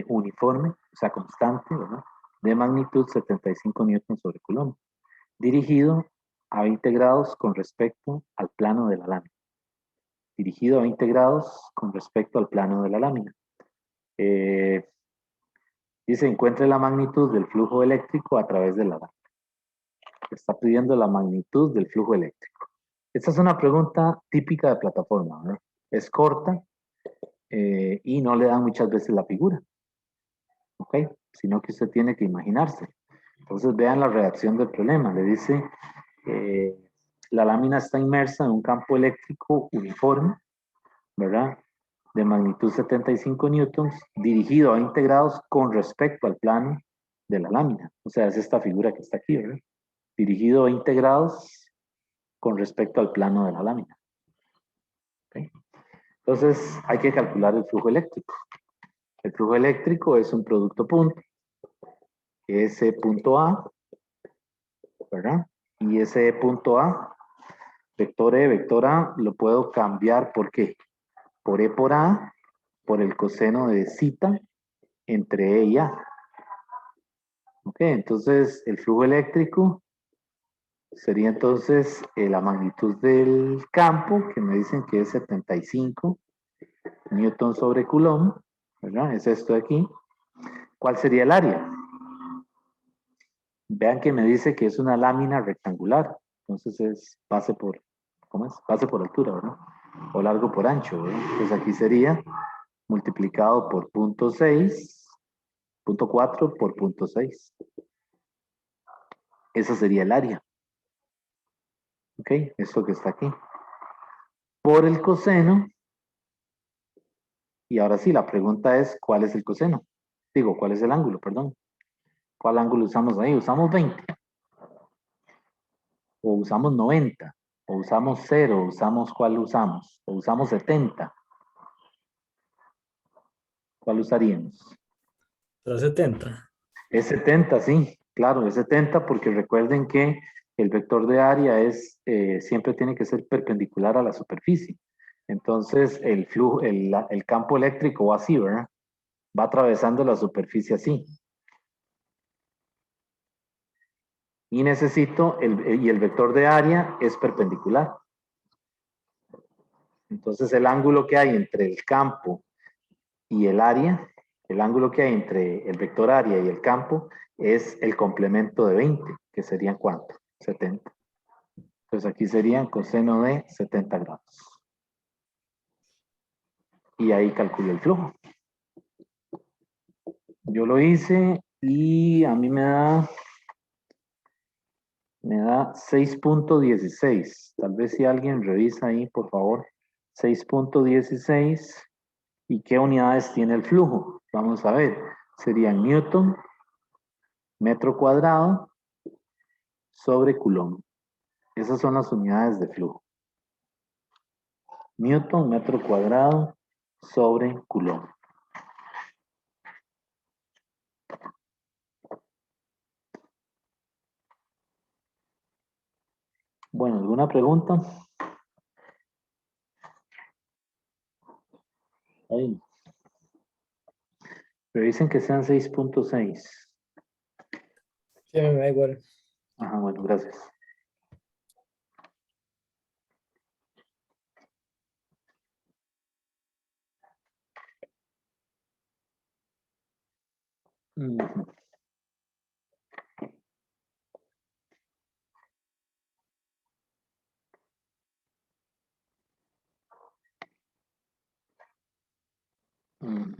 A: uniforme, o sea, constante, ¿verdad? De magnitud 75 newtons sobre coulomb, dirigido a 20 grados con respecto al plano de la lámina. Dirigido a 20 grados con respecto al plano de la lámina. Dice, encuentre la magnitud del flujo eléctrico a través de la lámina. Está pidiendo la magnitud del flujo eléctrico. Esta es una pregunta típica de plataforma, ¿verdad? Es corta y no le dan muchas veces la figura. ¿Ok? Sino que usted tiene que imaginarse. Entonces vean la redacción del problema. Le dice, la lámina está inmersa en un campo eléctrico uniforme, ¿verdad? De magnitud 75 newtons, dirigido a 20 grados con respecto al plano de la lámina. O sea, es esta figura que está aquí, ¿verdad? Dirigido a 20 grados con respecto al plano de la lámina. ¿Okay? Entonces, hay que calcular el flujo eléctrico. El flujo eléctrico es un producto punto, que es E punto A, ¿verdad? Y ese E punto A, vector E, vector A, lo puedo cambiar ¿por qué? Por E por A, por el coseno de zeta entre E y A. Ok, entonces el flujo eléctrico sería entonces la magnitud del campo, que me dicen que es 75 newton sobre coulomb, ¿verdad? Es esto de aquí. ¿Cuál sería el área? Vean que me dice que es una lámina rectangular, entonces es base por, ¿cómo es? Base por altura, ¿verdad? O largo por ancho, ¿verdad? Entonces aquí sería multiplicado por 0.6, 0.4 por 0.6. Esa sería el área. ¿Ok? Esto que está aquí. Por el coseno. Y ahora sí, la pregunta es, ¿cuál es el coseno? Digo, ¿cuál es el ángulo? Perdón. ¿Cuál ángulo usamos ahí? ¿Usamos 20? ¿O usamos 90? ¿O usamos 0? ¿Cuál usamos? ¿O usamos 70? ¿Cuál usaríamos?
C: Será 70.
A: Es 70, sí, claro, es 70 porque recuerden que el vector de área es, siempre tiene que ser perpendicular a la superficie. Entonces, el flujo, el campo eléctrico va así, ¿verdad? Va atravesando la superficie así. Y necesito, y el vector de área es perpendicular. Entonces, el ángulo que hay entre el campo y el área, el ángulo que hay entre el vector área y el campo es el complemento de 20, que serían ¿cuánto? 70. Entonces aquí serían coseno de 70 grados. Y ahí calculo el flujo. Yo lo hice y a mí me da 6.16. Tal vez si alguien revisa ahí, por favor. 6.16. ¿Y qué unidades tiene el flujo? Vamos a ver. serían Newton, metro cuadrado, sobre Coulomb. Esas son las unidades de flujo. Newton, metro cuadrado, sobre Coulomb. Bueno, ¿alguna pregunta? Ahí. Revisen que sean 6.6.
C: Sí, me da igual.
A: Ajá, bueno, gracias. Ujú. Mm.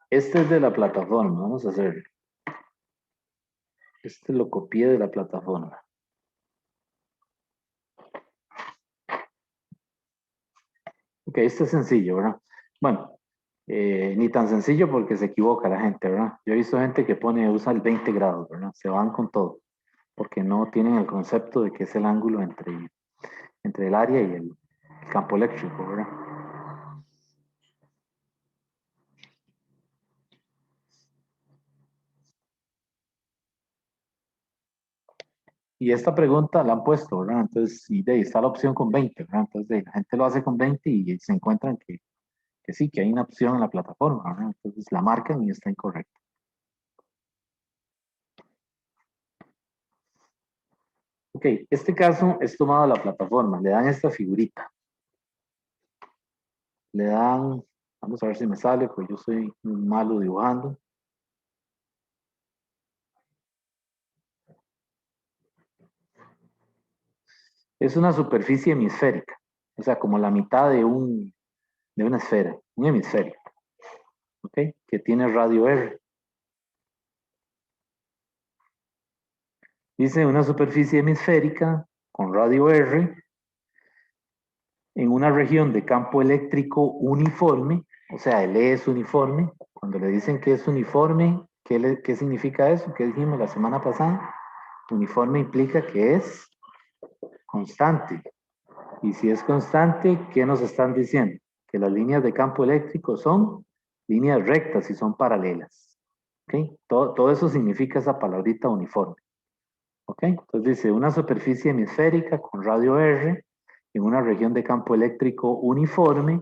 A: Este es de la plataforma, vamos a hacerlo. Este lo copié de la plataforma. Ok, este es sencillo, ¿verdad? Bueno, ni tan sencillo porque se equivoca la gente, ¿verdad? Yo he visto gente que usa el 20 grados, ¿verdad? Se van con todo, porque no tienen el concepto de que es el ángulo entre el área y el campo eléctrico, ¿verdad? Y esta pregunta la han puesto, ¿verdad? Entonces, y de ahí está la opción con 20, ¿verdad? Entonces, la gente lo hace con 20 y se encuentran que sí, que hay una opción en la plataforma, ¿verdad? Entonces, la marcan y está incorrecta. Ok, este caso es tomado de la plataforma, le dan esta figurita. Le dan, vamos a ver si me sale, pues yo soy muy malo dibujando. Es una superficie hemisférica, o sea, como la mitad de una esfera, un hemisferio, ¿ok? Que tiene radio R. Dice una superficie hemisférica con radio R en una región de campo eléctrico uniforme, o sea, el E es uniforme. Cuando le dicen que es uniforme, ¿qué significa eso? ¿Qué dijimos la semana pasada? Uniforme implica que es constante. Y si es constante, ¿qué nos están diciendo? Que las líneas de campo eléctrico son líneas rectas y son paralelas. ¿Ok? Todo eso significa esa palabrita uniforme. ¿Ok? Entonces dice una superficie hemisférica con radio R en una región de campo eléctrico uniforme.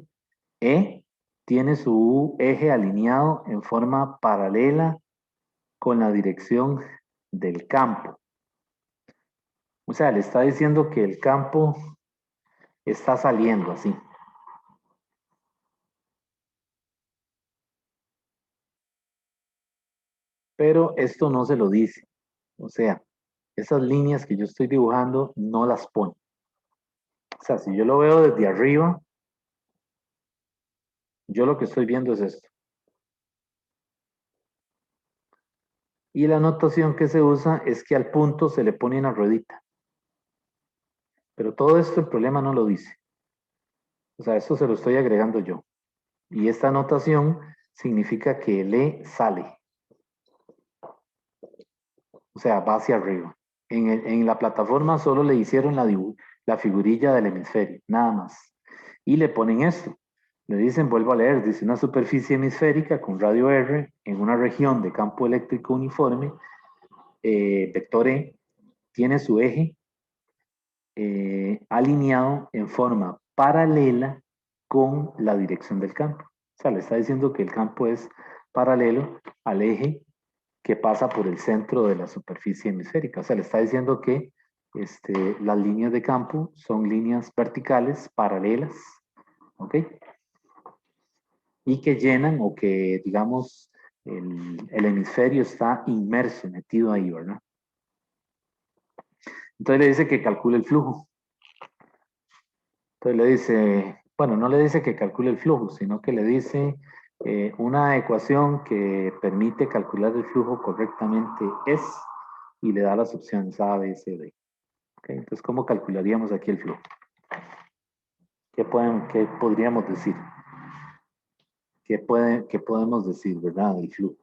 A: E tiene su eje alineado en forma paralela con la dirección del campo. O sea, le está diciendo que el campo está saliendo así. Pero esto no se lo dice. O sea, esas líneas que yo estoy dibujando no las pone. O sea, si yo lo veo desde arriba, yo lo que estoy viendo es esto. Y la notación que se usa es que al punto se le pone una ruedita. Pero todo esto el problema no lo dice. O sea, esto se lo estoy agregando yo. Y esta notación significa que el E sale. O sea, va hacia arriba. En la plataforma solo le hicieron la figurilla del hemisferio, nada más. Y le ponen esto. Le dicen, vuelvo a leer, dice una superficie hemisférica con radio R en una región de campo eléctrico uniforme, vector E, tiene su eje alineado en forma paralela con la dirección del campo. O sea, le está diciendo que el campo es paralelo al eje que pasa por el centro de la superficie hemisférica. O sea, le está diciendo que las líneas de campo son líneas verticales paralelas, ¿ok? Y que llenan o que, digamos, el hemisferio está inmerso, metido ahí, ¿verdad? Entonces le dice que calcule el flujo. Entonces le dice, bueno, no le dice que calcule el flujo, sino que le dice una ecuación que permite calcular el flujo correctamente es, y le da las opciones A, B, C, D. Ok, entonces, ¿cómo calcularíamos aquí el flujo? ¿Qué podríamos decir? ¿Qué podemos decir, verdad, del flujo?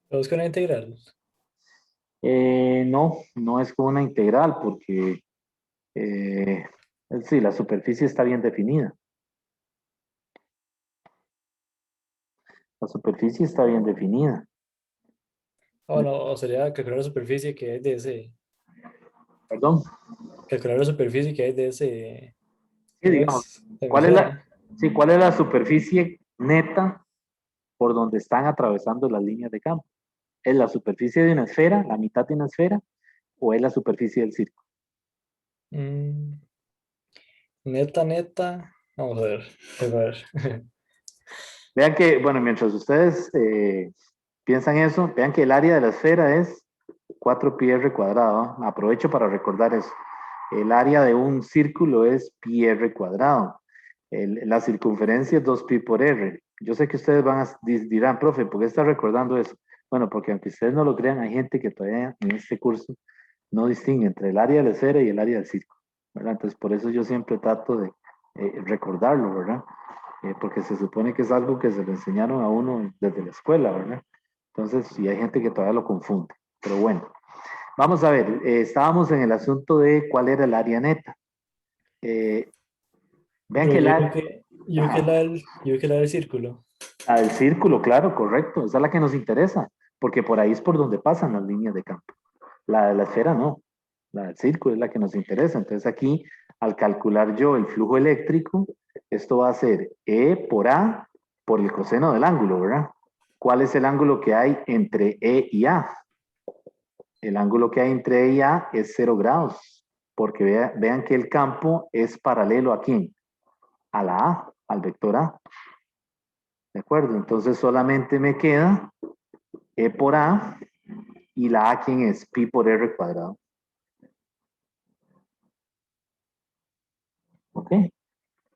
C: Lo busco en la integral.
A: No, no es como una integral porque eh, sí, la superficie está bien definida. La superficie está bien definida.
C: O no, o sería calcular la superficie que hay de ese.
A: Perdón.
C: Calcular la superficie que hay de ese.
A: Sí,
C: ¿Cómo
A: digamos,
C: es? De mi
A: ¿cuál es
C: esfera.
A: sí, ¿cuál es la superficie neta por donde están atravesando las líneas de campo? ¿Es la superficie de una esfera, la mitad de una esfera, o es la superficie del círculo?
C: Mm, neta, neta. Vamos a ver. A ver.
A: Vean que, bueno, mientras ustedes piensan eso, vean que el área de la esfera es 4 pi r cuadrado. ¿No? Aprovecho para recordar eso. El área de un círculo es pi r cuadrado. La circunferencia es 2 pi por r. Yo sé que ustedes dirán, profe, ¿por qué está recordando eso? Bueno, porque aunque ustedes no lo crean, hay gente que todavía en este curso no distingue entre el área de la esfera y el área del círculo, ¿verdad? Entonces, por eso yo siempre trato de recordarlo, ¿verdad? Porque se supone que es algo que se le enseñaron a uno desde la escuela, ¿verdad? Entonces, sí hay gente que todavía lo confunde. Pero bueno, vamos a ver, estábamos en el asunto de cuál era el área neta. Eh, vean
C: Pero
A: que el
C: yo creo
A: área,
C: que. Yo creo que
A: ajá,
C: yo creo que la del círculo.
A: la del círculo, claro, correcto, esa es la que nos interesa, porque por ahí es por donde pasan las líneas de campo. La de la esfera no, la del círculo es la que nos interesa. Entonces aquí, al calcular yo el flujo eléctrico, esto va a ser E por A por el coseno del ángulo, ¿verdad? ¿Cuál es el ángulo que hay entre E y A? El ángulo que hay entre E y A es 0 grados, porque vean que el campo es paralelo a quién? A la A, al vector A. ¿De acuerdo? Entonces solamente me queda E por A y la A, ¿quién es? Pi por R cuadrado. ¿Ok?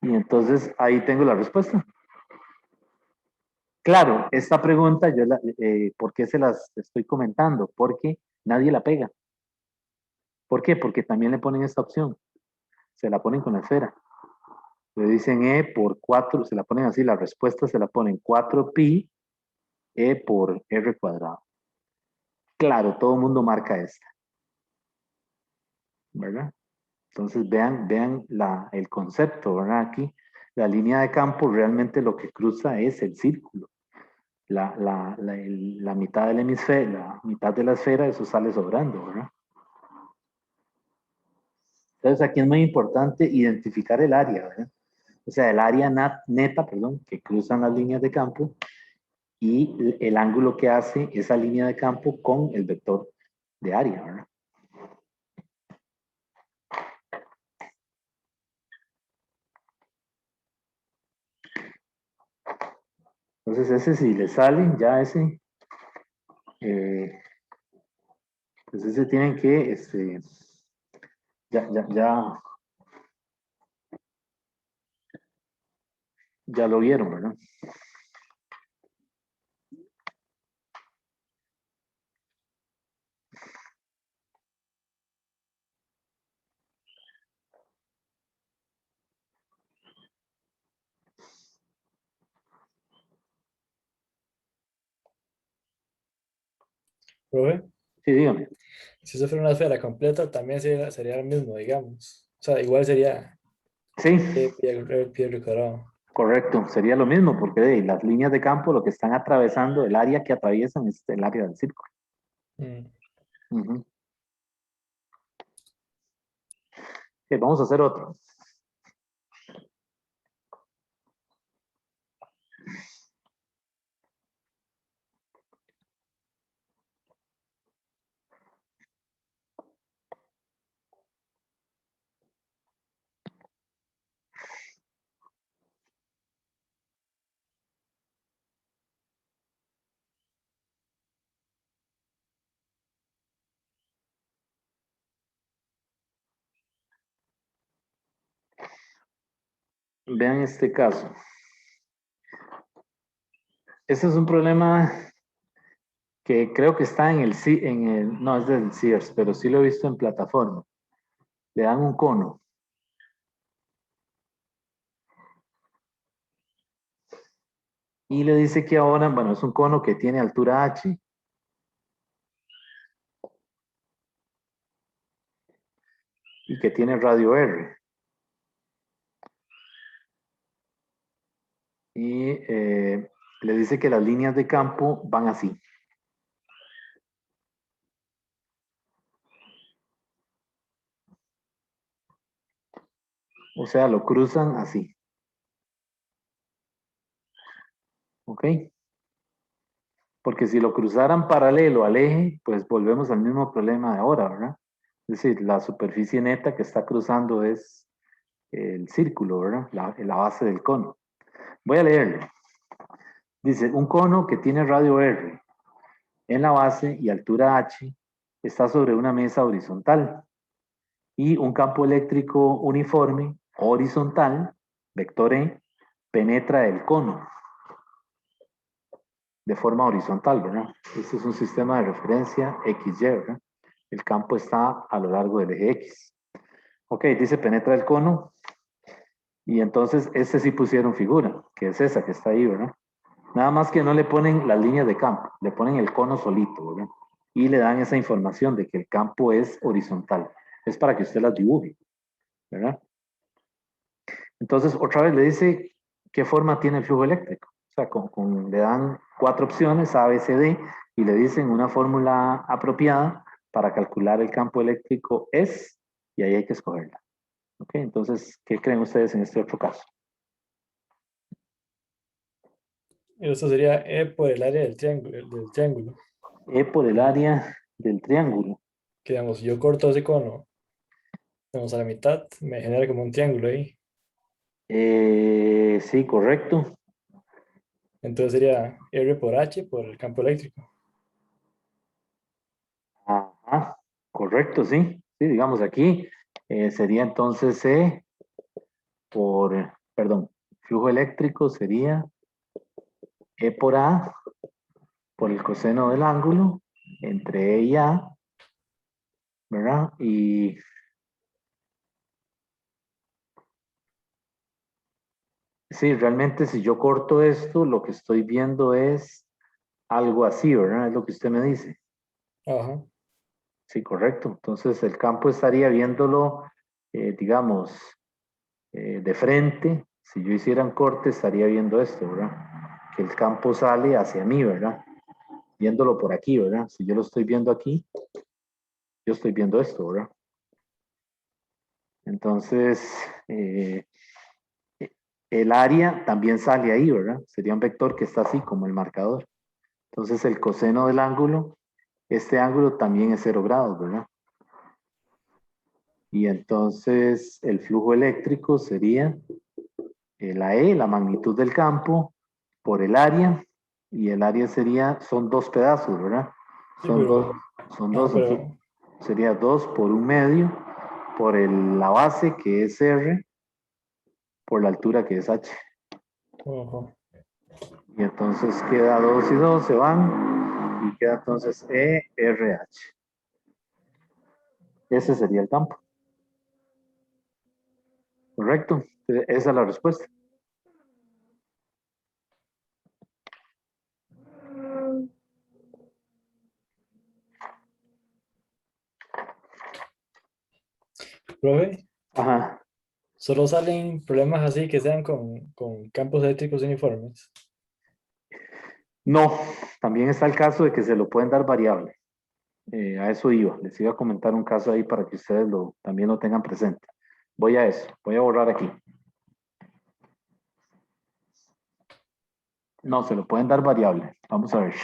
A: Y entonces ahí tengo la respuesta. Claro, esta pregunta, ¿por qué se las estoy comentando? Porque nadie la pega. ¿Por qué? Porque también le ponen esta opción. Se la ponen con la esfera. Le dicen E por 4, se la ponen así, la respuesta se la ponen 4 pi E por R cuadrado. Claro, todo el mundo marca esta, ¿verdad? Entonces vean el concepto, ¿verdad? Aquí, la línea de campo realmente lo que cruza es el círculo. La mitad del hemisferio, la mitad de la esfera, eso sale sobrando, ¿verdad? Entonces aquí es muy importante identificar el área, ¿verdad? O sea, el área neta, perdón, que cruzan las líneas de campo y el ángulo que hace esa línea de campo con el vector de área, ¿verdad? Entonces ese si le sale, ya ese, eh, pues ese tienen que, ya, ya lo vieron, ¿verdad?
C: Profe,
A: Sí, dígame.
C: si eso fuera una esfera completa, también sería lo mismo, digamos. O sea, igual sería
A: Sí,
C: pie al cuadrado.
A: correcto, sería lo mismo, porque las líneas de campo lo que están atravesando, el área que atraviesan es el área del círculo.
C: Mm.
A: Ujú. Ok, vamos a hacer otro. Vean este caso. Este es un problema que creo que está en no es del Sears, pero sí lo he visto en plataforma. Le dan un cono. Y le dice que ahora, bueno, es un cono que tiene altura H. Y que tiene radio R. Y le dice que las líneas de campo van así. O sea, lo cruzan así. ¿Ok? Porque si lo cruzaran paralelo al eje, pues volvemos al mismo problema de ahora, ¿verdad? Es decir, la superficie neta que está cruzando es el círculo, ¿verdad? La base del cono. Voy a leerlo. Dice, un cono que tiene radio R en la base y altura H está sobre una mesa horizontal y un campo eléctrico uniforme horizontal, vector E, penetra el cono de forma horizontal, ¿verdad? Este es un sistema de referencia XY, ¿verdad? El campo está a lo largo del eje X. Ok, dice penetra el cono y entonces este sí pusieron figura, que es esa que está ahí, ¿verdad? Nada más que no le ponen las líneas de campo, le ponen el cono solito, ¿verdad? Y le dan esa información de que el campo es horizontal. Es para que usted las dibuje, ¿verdad? Entonces, otra vez le dice qué forma tiene el flujo eléctrico. O sea, le dan 4 opciones, A, B, C, D, y le dicen una fórmula apropiada para calcular el campo eléctrico es, y ahí hay que escogerla. ¿Ok? Entonces, ¿qué creen ustedes en este otro caso?
C: Eso sería E por el área del triángulo.
A: E por el área del triángulo.
C: Que digamos, si yo corto ese cono, digamos, a la mitad, me genera como un triángulo ahí.
A: Sí, correcto.
C: Entonces sería R por H por el campo eléctrico.
A: Ajá, correcto, sí. Sí, digamos aquí sería entonces C perdón, flujo eléctrico sería E por A por el coseno del ángulo entre E y A, ¿verdad? Y sí, realmente si yo corto esto, lo que estoy viendo es algo así, ¿verdad? Es lo que usted me dice.
C: Ajá.
A: Sí, correcto. Entonces el campo estaría viéndolo, digamos, de frente. Si yo hiciera un corte, estaría viendo esto, ¿verdad? Que el campo sale hacia mí, ¿verdad? Viéndolo por aquí, ¿verdad? Si yo lo estoy viendo aquí, yo estoy viendo esto, ¿verdad? Entonces, el área también sale ahí, ¿verdad? Sería un vector que está así como el marcador. Entonces, el coseno del ángulo, este ángulo también es 0 grados, ¿verdad? Y entonces el flujo eléctrico sería la E, la magnitud del campo, por el área, y el área son 2 pedazos, ¿verdad?
C: Sí,
A: Son dos,
C: pero,
A: son
C: ajá,
A: dos, entonces
C: pero,
A: sería 2 por 1/2, por la base que es R, por la altura que es H.
C: ajá.
A: Y entonces queda 2 y 2, se van, y queda entonces ERH. Ese sería el campo. ¿Correcto? Esa es la respuesta.
C: Profe,
A: Ajá.
C: solo salen problemas así que sean con campos eléctricos uniformes.
A: No, también está el caso de que se lo pueden dar variable. A eso iba. Les iba a comentar un caso ahí para que ustedes también lo tengan presente. Voy a eso. Voy a borrar aquí. No, se lo pueden dar variable. Vamos a ver.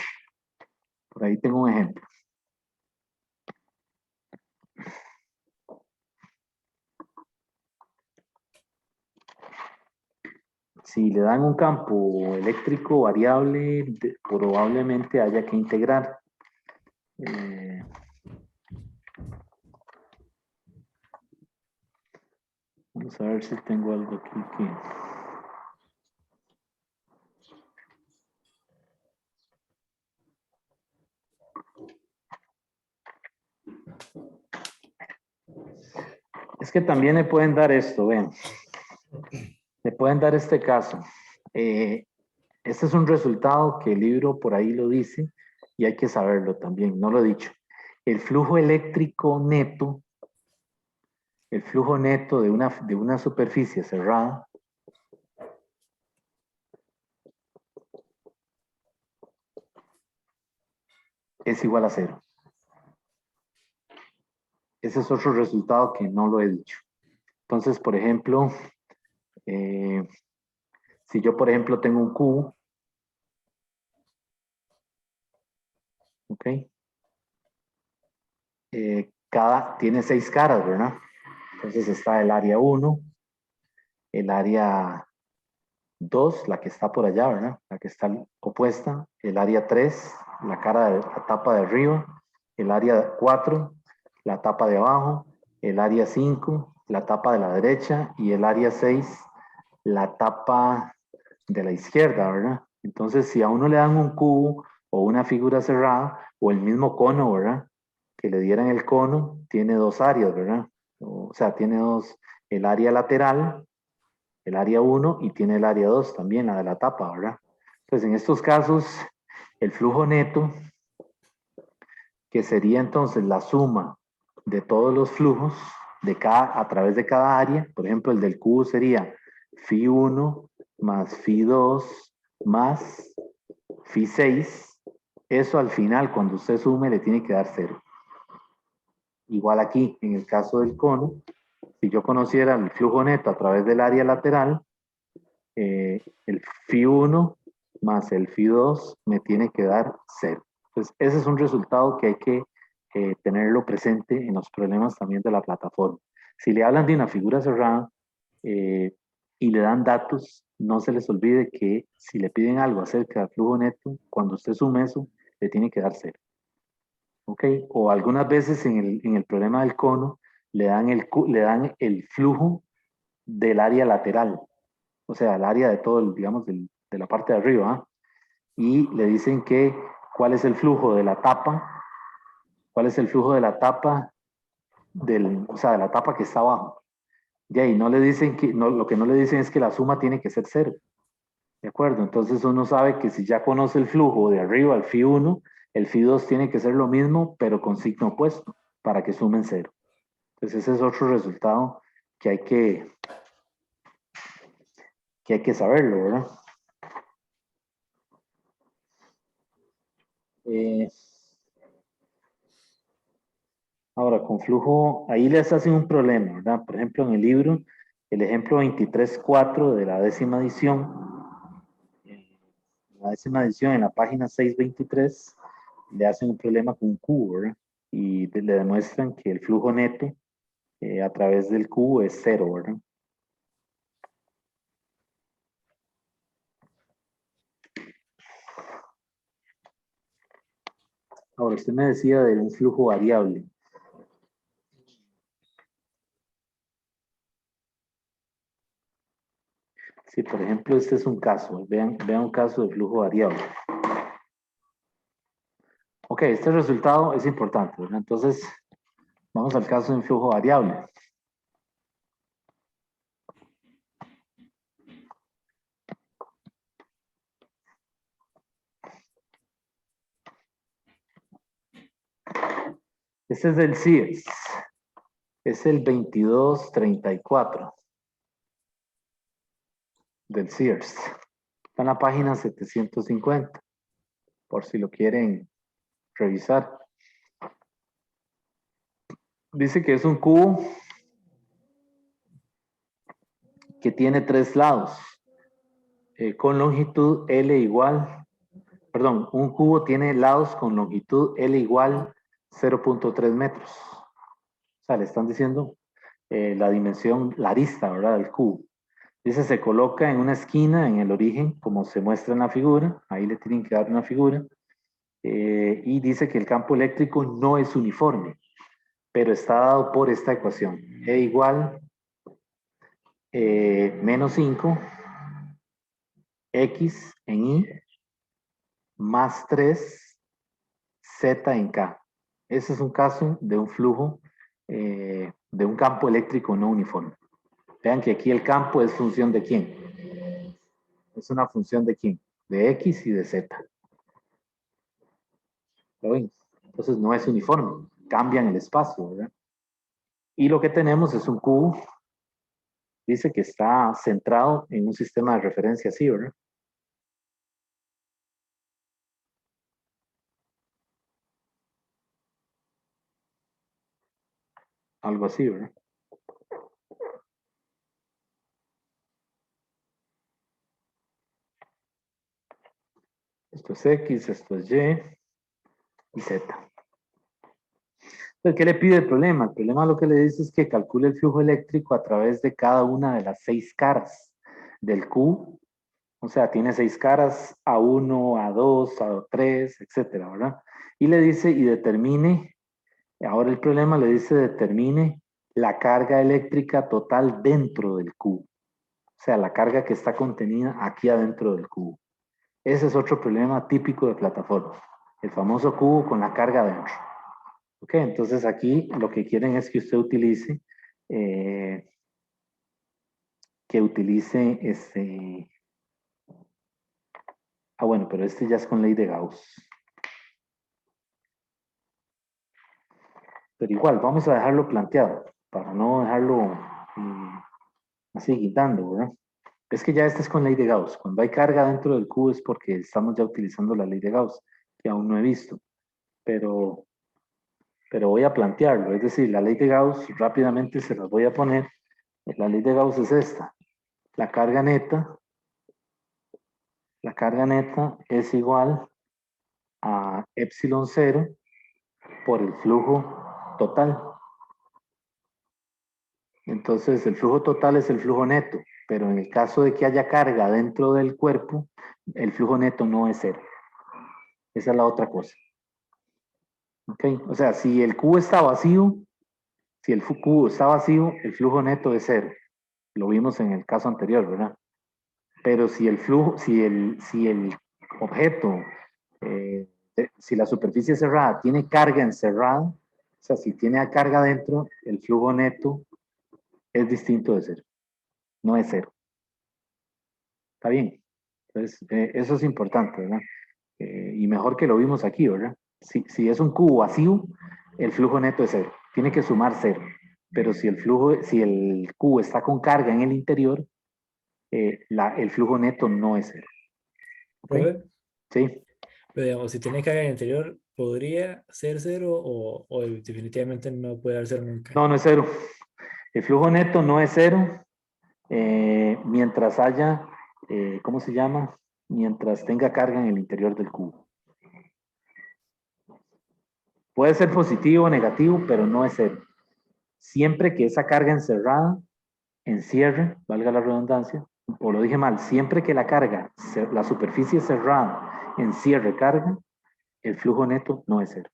A: Por ahí tengo un ejemplo. Si le dan un campo eléctrico variable, probablemente haya que integrar. Eh, Vamos a ver si tengo algo aquí que... Es que también le pueden dar esto, ven. Le pueden dar este caso. Este es un resultado que el libro por ahí lo dice y hay que saberlo también, no lo he dicho. El flujo eléctrico neto, el flujo neto de una superficie cerrada es igual a cero. Ese es otro resultado que no lo he dicho. Entonces, por ejemplo, si yo, por ejemplo, tengo un cubo, ¿ok? Tiene 6 caras, ¿verdad? Entonces está el área 1, el área 2, la que está por allá, ¿verdad? La que está opuesta, el área 3, la tapa de arriba, el área 4, la tapa de abajo, el área 5, la tapa de la derecha y el área 6, la tapa de la izquierda, ¿verdad? Entonces, si a uno le dan un cubo o una figura cerrada o el mismo cono, ¿verdad? Que le dieran el cono, tiene dos áreas, ¿verdad? O sea, tiene dos, el área lateral, el área 1 y tiene el área 2 también, la de la tapa, ¿verdad? Entonces, en estos casos, el flujo neto, que sería entonces la suma de todos los flujos a través de cada área, por ejemplo, el del cubo sería Φ1 más Φ2 más Φ6, eso al final, cuando usted sume, le tiene que dar 0. Igual aquí, en el caso del cono, si yo conociera el flujo neto a través del área lateral, el Φ1 más el Φ2 me tiene que dar 0. Entonces, ese es un resultado que hay que tenerlo presente en los problemas también de la plataforma. Si le hablan de una figura cerrada y le dan datos, no se les olvide que si le piden algo acerca del flujo neto, cuando usted sume eso, le tiene que dar 0. ¿Ok? O algunas veces en el problema del cono le dan el flujo del área lateral, o sea, el área de todo, digamos, de la parte de arriba, ¿eh? Y le dicen que cuál es el flujo de la tapa, cuál es el flujo de la tapa, o sea, de la tapa que está abajo. Y ahí no le dicen que, no, lo que no le dicen es que la suma tiene que ser 0. ¿De acuerdo? Entonces uno sabe que si ya conoce el flujo de arriba al Φ1, el Φ2 tiene que ser lo mismo, pero con signo opuesto, para que sumen 0. Entonces ese es otro resultado que hay que saberlo, ¿verdad? Ahora, con flujo, ahí les hacen un problema, ¿verdad? Por ejemplo, en el libro, el ejemplo 23.4 de la décima edición, en la página 623, le hacen un problema con un cubo, ¿verdad? Y le demuestran que el flujo neto a través del cubo es 0, ¿verdad? Ahora, usted me decía de un flujo variable. Si, por ejemplo, este es un caso, vean un caso de flujo variable. Ok, este resultado es importante, ¿verdad? Entonces, vamos al caso de un flujo variable. Este es del CIES. Es el 2234 del Sears. Está en la página 750, por si lo quieren revisar. Dice que es un cubo que tiene 3 lados, con longitud L igual, perdón, un cubo tiene lados con longitud L igual 0.3 metros. O sea, le están diciendo la dimensión, la arista, ¿verdad? Del cubo. Dice, se coloca en una esquina en el origen, como se muestra en la figura. Ahí le tienen que dar una figura. Y dice que el campo eléctrico no es uniforme, pero está dado por esta ecuación. E igual menos 5, X en Y, más 3, Z en K. Ese es un caso de un flujo de un campo eléctrico no uniforme. Vean que aquí el campo es función de quién. Es una función de quién. De X y de Z. ¿Lo ven? Entonces no es uniforme. Cambian el espacio, ¿verdad? Y lo que tenemos es un cubo. Dice que está centrado en un sistema de referencia así, ¿verdad? Algo así, ¿verdad? Esto es X, esto es y Z. Entonces, ¿qué le pide el problema? El problema lo que le dice es que calcule el flujo eléctrico a través de cada una de las 6 caras del cubo. O sea, tiene 6 caras, A1, A2, A3, etcétera, ¿verdad? Y le dice, y determine, ahora el problema le dice, determine la carga eléctrica total dentro del cubo. O sea, la carga que está contenida aquí adentro del cubo. Ese es otro problema típico de plataforma. El famoso cubo con la carga adentro. Ok, entonces aquí lo que quieren es que usted utilice, eh, bueno, pero este ya es con ley de Gauss. Pero igual, vamos a dejarlo planteado, para no dejarlo así quitando, ¿verdad? Es que ya este es con ley de Gauss. Cuando hay carga dentro del cubo es porque estamos ya utilizando la ley de Gauss, que aún no he visto. Pero, pero voy a plantearlo. Es decir, la ley de Gauss, rápidamente se las voy a poner. La ley de Gauss es esta. La carga neta es igual a epsilon cero por el flujo total. Entonces, el flujo total es el flujo neto, pero en el caso de que haya carga dentro del cuerpo, el flujo neto no es cero. Esa es la otra cosa. ¿Ok? O sea, si el cubo está vacío, si el cubo está vacío, el flujo neto es cero. Lo vimos en el caso anterior, ¿verdad? Pero si el flujo, si el objeto, si la superficie cerrada tiene carga encerrada, o sea, si tiene carga dentro, el flujo neto es distinto de cero, no es cero. ¿Está bien? Entonces, eso es importante, ¿verdad? Y mejor que lo vimos aquí, ¿verdad? Si es un cubo vacío, el flujo neto es cero. Tiene que sumar cero. Pero si el cubo está con carga en el interior, el flujo neto no es cero. ¿Ok?
C: Profe,
A: Sí.
C: pero digamos, si tiene carga en el interior, ¿podría ser cero o definitivamente no puede dar cero nunca?
A: No, no es cero. El flujo neto no es cero mientras haya, ¿cómo se llama? Mientras tenga carga en el interior del cubo. Puede ser positivo o negativo, pero no es cero. Siempre que esa carga encerrada encierre, valga la redundancia, o lo dije mal, siempre que la carga, la superficie cerrada encierre carga, el flujo neto no es cero.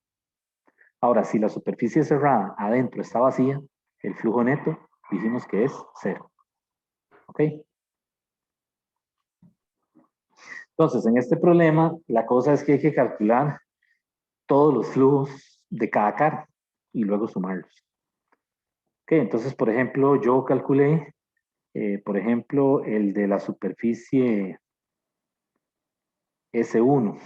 A: Ahora, si la superficie cerrada adentro está vacía, el flujo neto dijimos que es cero. ¿Ok? Entonces, en este problema, la cosa es que hay que calcular todos los flujos de cada cara y luego sumarlos. Ok, entonces, por ejemplo, yo calculé, por ejemplo, el de la superficie S1.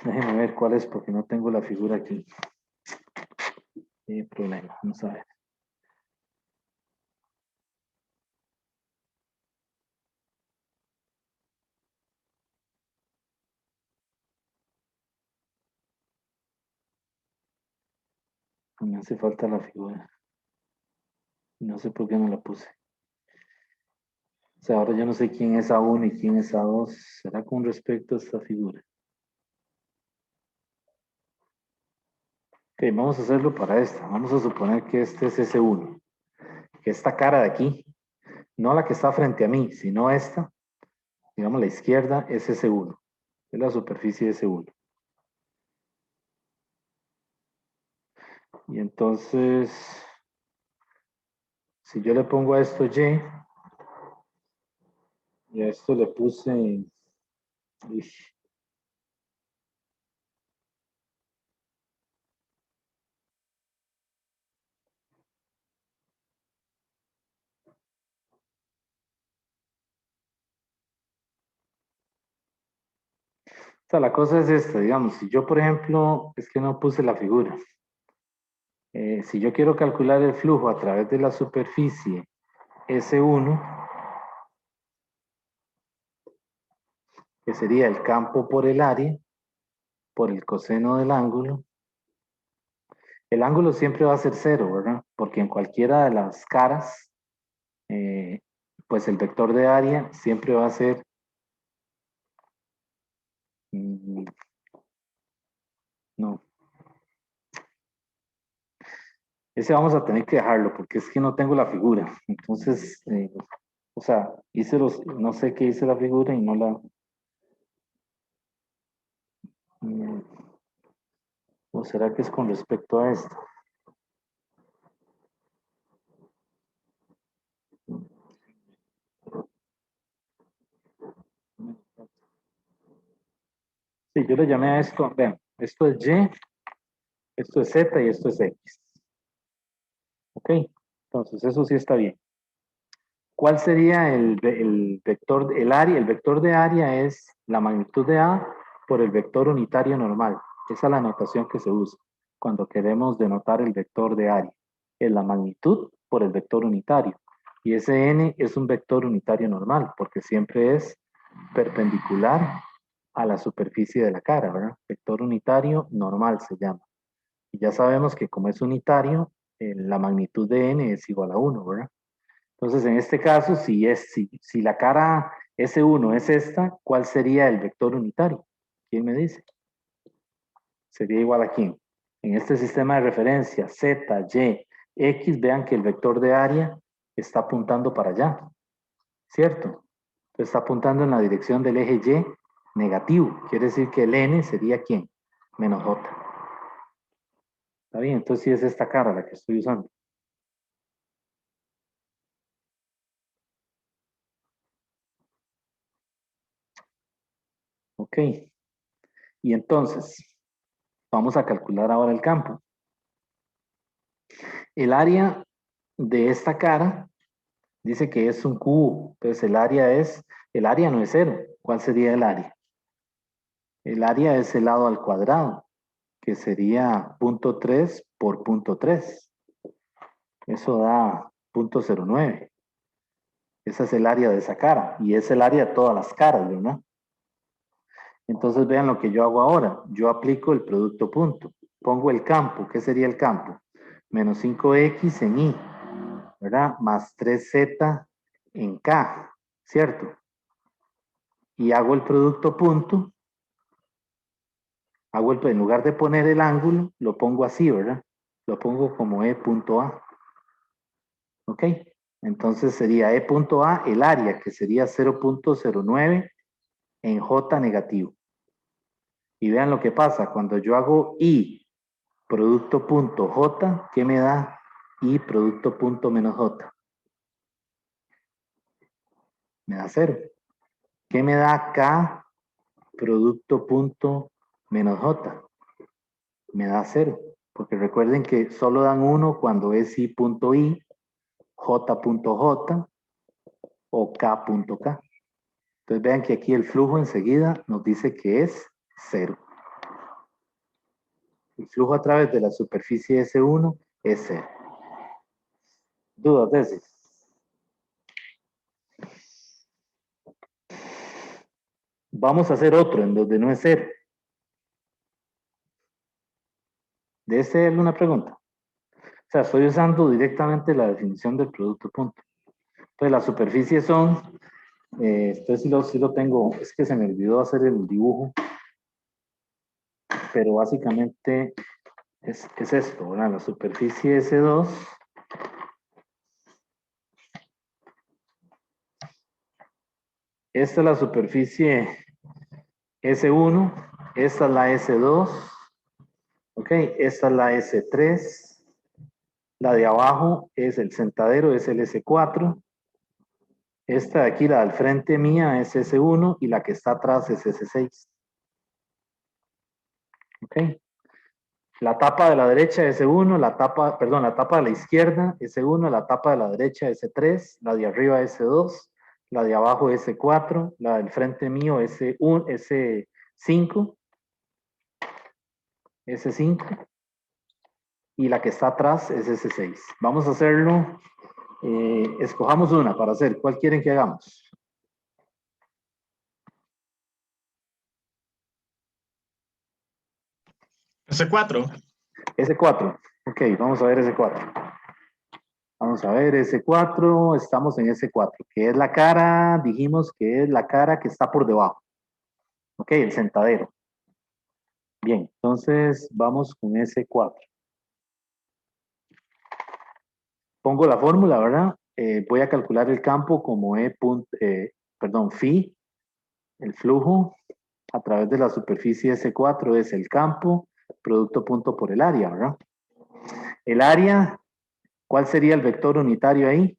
A: Déjenme ver cuál es porque no tengo la figura aquí. Problema, vamos a ver. Me hace falta la figura. No sé por qué no la puse. O sea, ahora yo no sé quién es A1 y quién es A2. ¿Será con respecto a esta figura? Ok, vamos a hacerlo para esta. Vamos a suponer que este es S1. Que esta cara de aquí, no la que está frente a mí, sino esta, digamos la izquierda, es S1. Es la superficie de S1. Y entonces, si yo le pongo a esto Y, y a esto le puse... O sea, la cosa es esta, digamos, si yo, por ejemplo, es que no puse la figura. Si yo quiero calcular el flujo a través de la superficie S1, que sería el campo por el área, por el coseno del ángulo, el ángulo siempre va a ser cero, ¿verdad? Porque en cualquiera de las caras, eh, pues el vector de área siempre va a ser no, ese vamos a tener que dejarlo porque es que no tengo la figura. Entonces, o sea, no sé qué hice la figura y no la... mm, ¿O será que es con respecto a esto? Sí, yo le llamé a esto, vean, esto es Y, esto es Z y esto es X. ¿Ok? Entonces, eso sí está bien. ¿Cuál sería el vector, el área? El vector de área es la magnitud de A por el vector unitario normal. Esa es la notación que se usa cuando queremos denotar el vector de área. Es la magnitud por el vector unitario. Y ese n es un vector unitario normal, porque siempre es perpendicular a la superficie de la cara, ¿verdad? Vector unitario normal se llama. Y ya sabemos que como es unitario, la magnitud de n es igual a 1, ¿verdad? Entonces, en este caso, si la cara S1 es esta, ¿cuál sería el vector unitario? ¿Quién me dice? Sería igual a quién. En este sistema de referencia Z, Y, X, vean que el vector de área está apuntando para allá, ¿cierto? Entonces está apuntando en la dirección del eje Y negativo. Quiere decir que el N sería ¿quién? Menos J. ¿Está bien? Entonces sí es esta cara la que estoy usando. Ok. Y entonces, vamos a calcular ahora el campo. El área de esta cara dice que es un cubo. Entonces el área no es cero. ¿Cuál sería el área? El área es el lado al cuadrado, que sería 0.3 por 0.3. Eso da 0.09. Esa es el área de esa cara. Y es el área de todas las caras, ¿verdad? Entonces vean lo que yo hago ahora. Yo aplico el producto punto. Pongo el campo. ¿Qué sería el campo? Menos 5x en y, ¿verdad? Más 3z en k, ¿cierto? Y hago el producto punto. En lugar de poner el ángulo, lo pongo así, ¿verdad? Lo pongo como E punto A. ¿Ok? Entonces sería E punto A el área, que sería 0.09 en J negativo. Y vean lo que pasa. Cuando yo hago I producto punto J, ¿qué me da I producto punto menos J? Me da 0. ¿Qué me da K producto punto menos J? Me da 0. Porque recuerden que solo dan 1 cuando es I punto I, J punto J o K punto K. Entonces vean que aquí el flujo enseguida nos dice que es 0. El flujo a través de la superficie S1 es 0. ¿Dudas de ese? Vamos a hacer otro en donde no es 0. ¿De ese alguna pregunta? O sea, estoy usando directamente la definición del producto punto. Entonces las superficies son, esto sí lo tengo, es que se me olvidó hacer el dibujo, pero básicamente es esto, ¿verdad? La superficie S2 esta es la superficie S1, esta es la S2, ok, esta es la S3, la de abajo es el sentadero, es el S4, esta de aquí, la del frente mía, es S1 y la que está atrás es S6. Ok. La tapa de la derecha S1, la tapa de la izquierda S1, la tapa de la derecha S3, la de arriba S2, la de abajo S4, la del frente mío S1, 5, S5, y la que está atrás es S6. Vamos a hacerlo, escojamos una para hacer. ¿Cuál quieren que hagamos?
B: S4.
A: S4. Ok, vamos a ver S4. Vamos a ver S4, estamos en S4, que es la cara, dijimos que es la cara que está por debajo. Ok, el sentadero. Bien, entonces vamos con S4. Pongo la fórmula, ¿verdad? Voy a calcular el campo como phi, el flujo a través de la superficie S4 es el campo, producto punto por el área, ¿verdad? El área, ¿cuál sería el vector unitario ahí?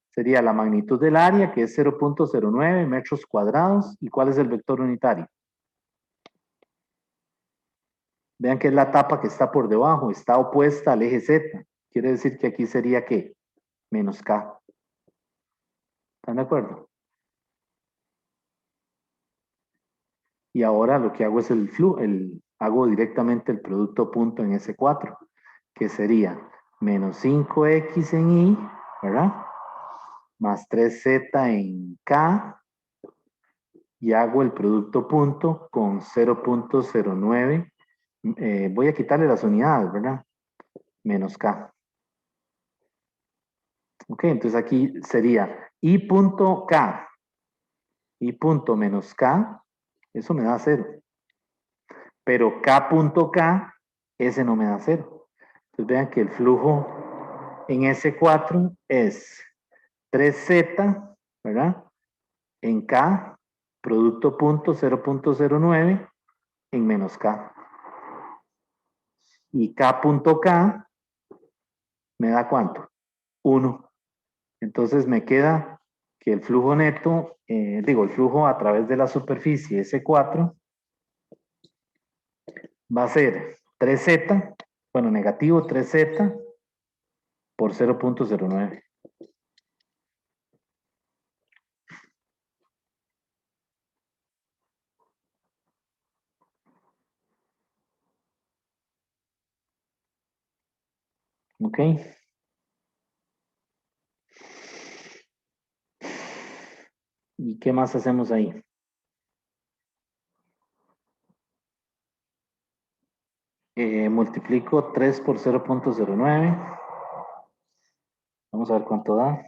A: Sería la magnitud del área, que es 0.09 metros cuadrados. ¿Y cuál es el vector unitario? Vean que es la tapa que está por debajo, está opuesta al eje Z. Quiere decir que aquí sería ¿qué? Menos K. ¿Están de acuerdo? Y ahora lo que hago es hago directamente el producto punto en S4, que sería menos 5X en Y, ¿verdad? Más 3Z en K, y hago el producto punto con 0.09. Voy a quitarle las unidades, ¿verdad? Menos K. Ok, entonces aquí sería I punto K, I punto menos K, eso me da 0. Pero K punto K, ese no me da 0. Entonces vean que el flujo en S4 es 3Z, ¿verdad? En K, producto punto 0.09 en menos K. Y K punto K me da ¿cuánto? 1. Entonces me queda que el flujo neto, el flujo a través de la superficie S4 va a ser 3Z, bueno, negativo 3Z por 0.09. ¿Ok? ¿Y qué más hacemos ahí? Multiplico 3 por 0.09. Vamos a ver cuánto da.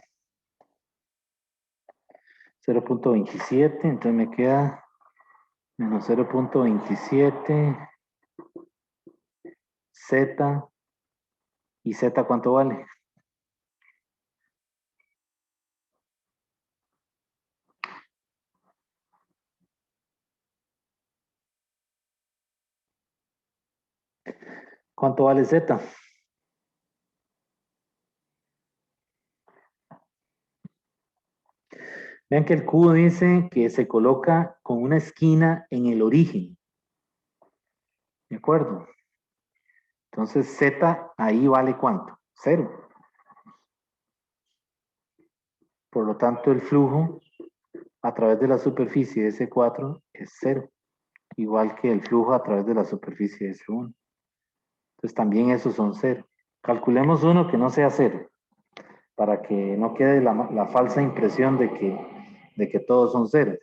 A: 0.27, entonces me queda menos 0.27 Z. ¿Y Z cuánto vale? ¿Cuánto vale Z? Vean que el cubo dice que se coloca con una esquina en el origen. ¿De acuerdo? Entonces Z ahí vale ¿cuánto? 0. Por lo tanto, el flujo a través de la superficie de S4 es 0. Igual que el flujo a través de la superficie de S1. Entonces también esos son 0. Calculemos uno que no sea 0, para que no quede la falsa impresión de que todos son 0.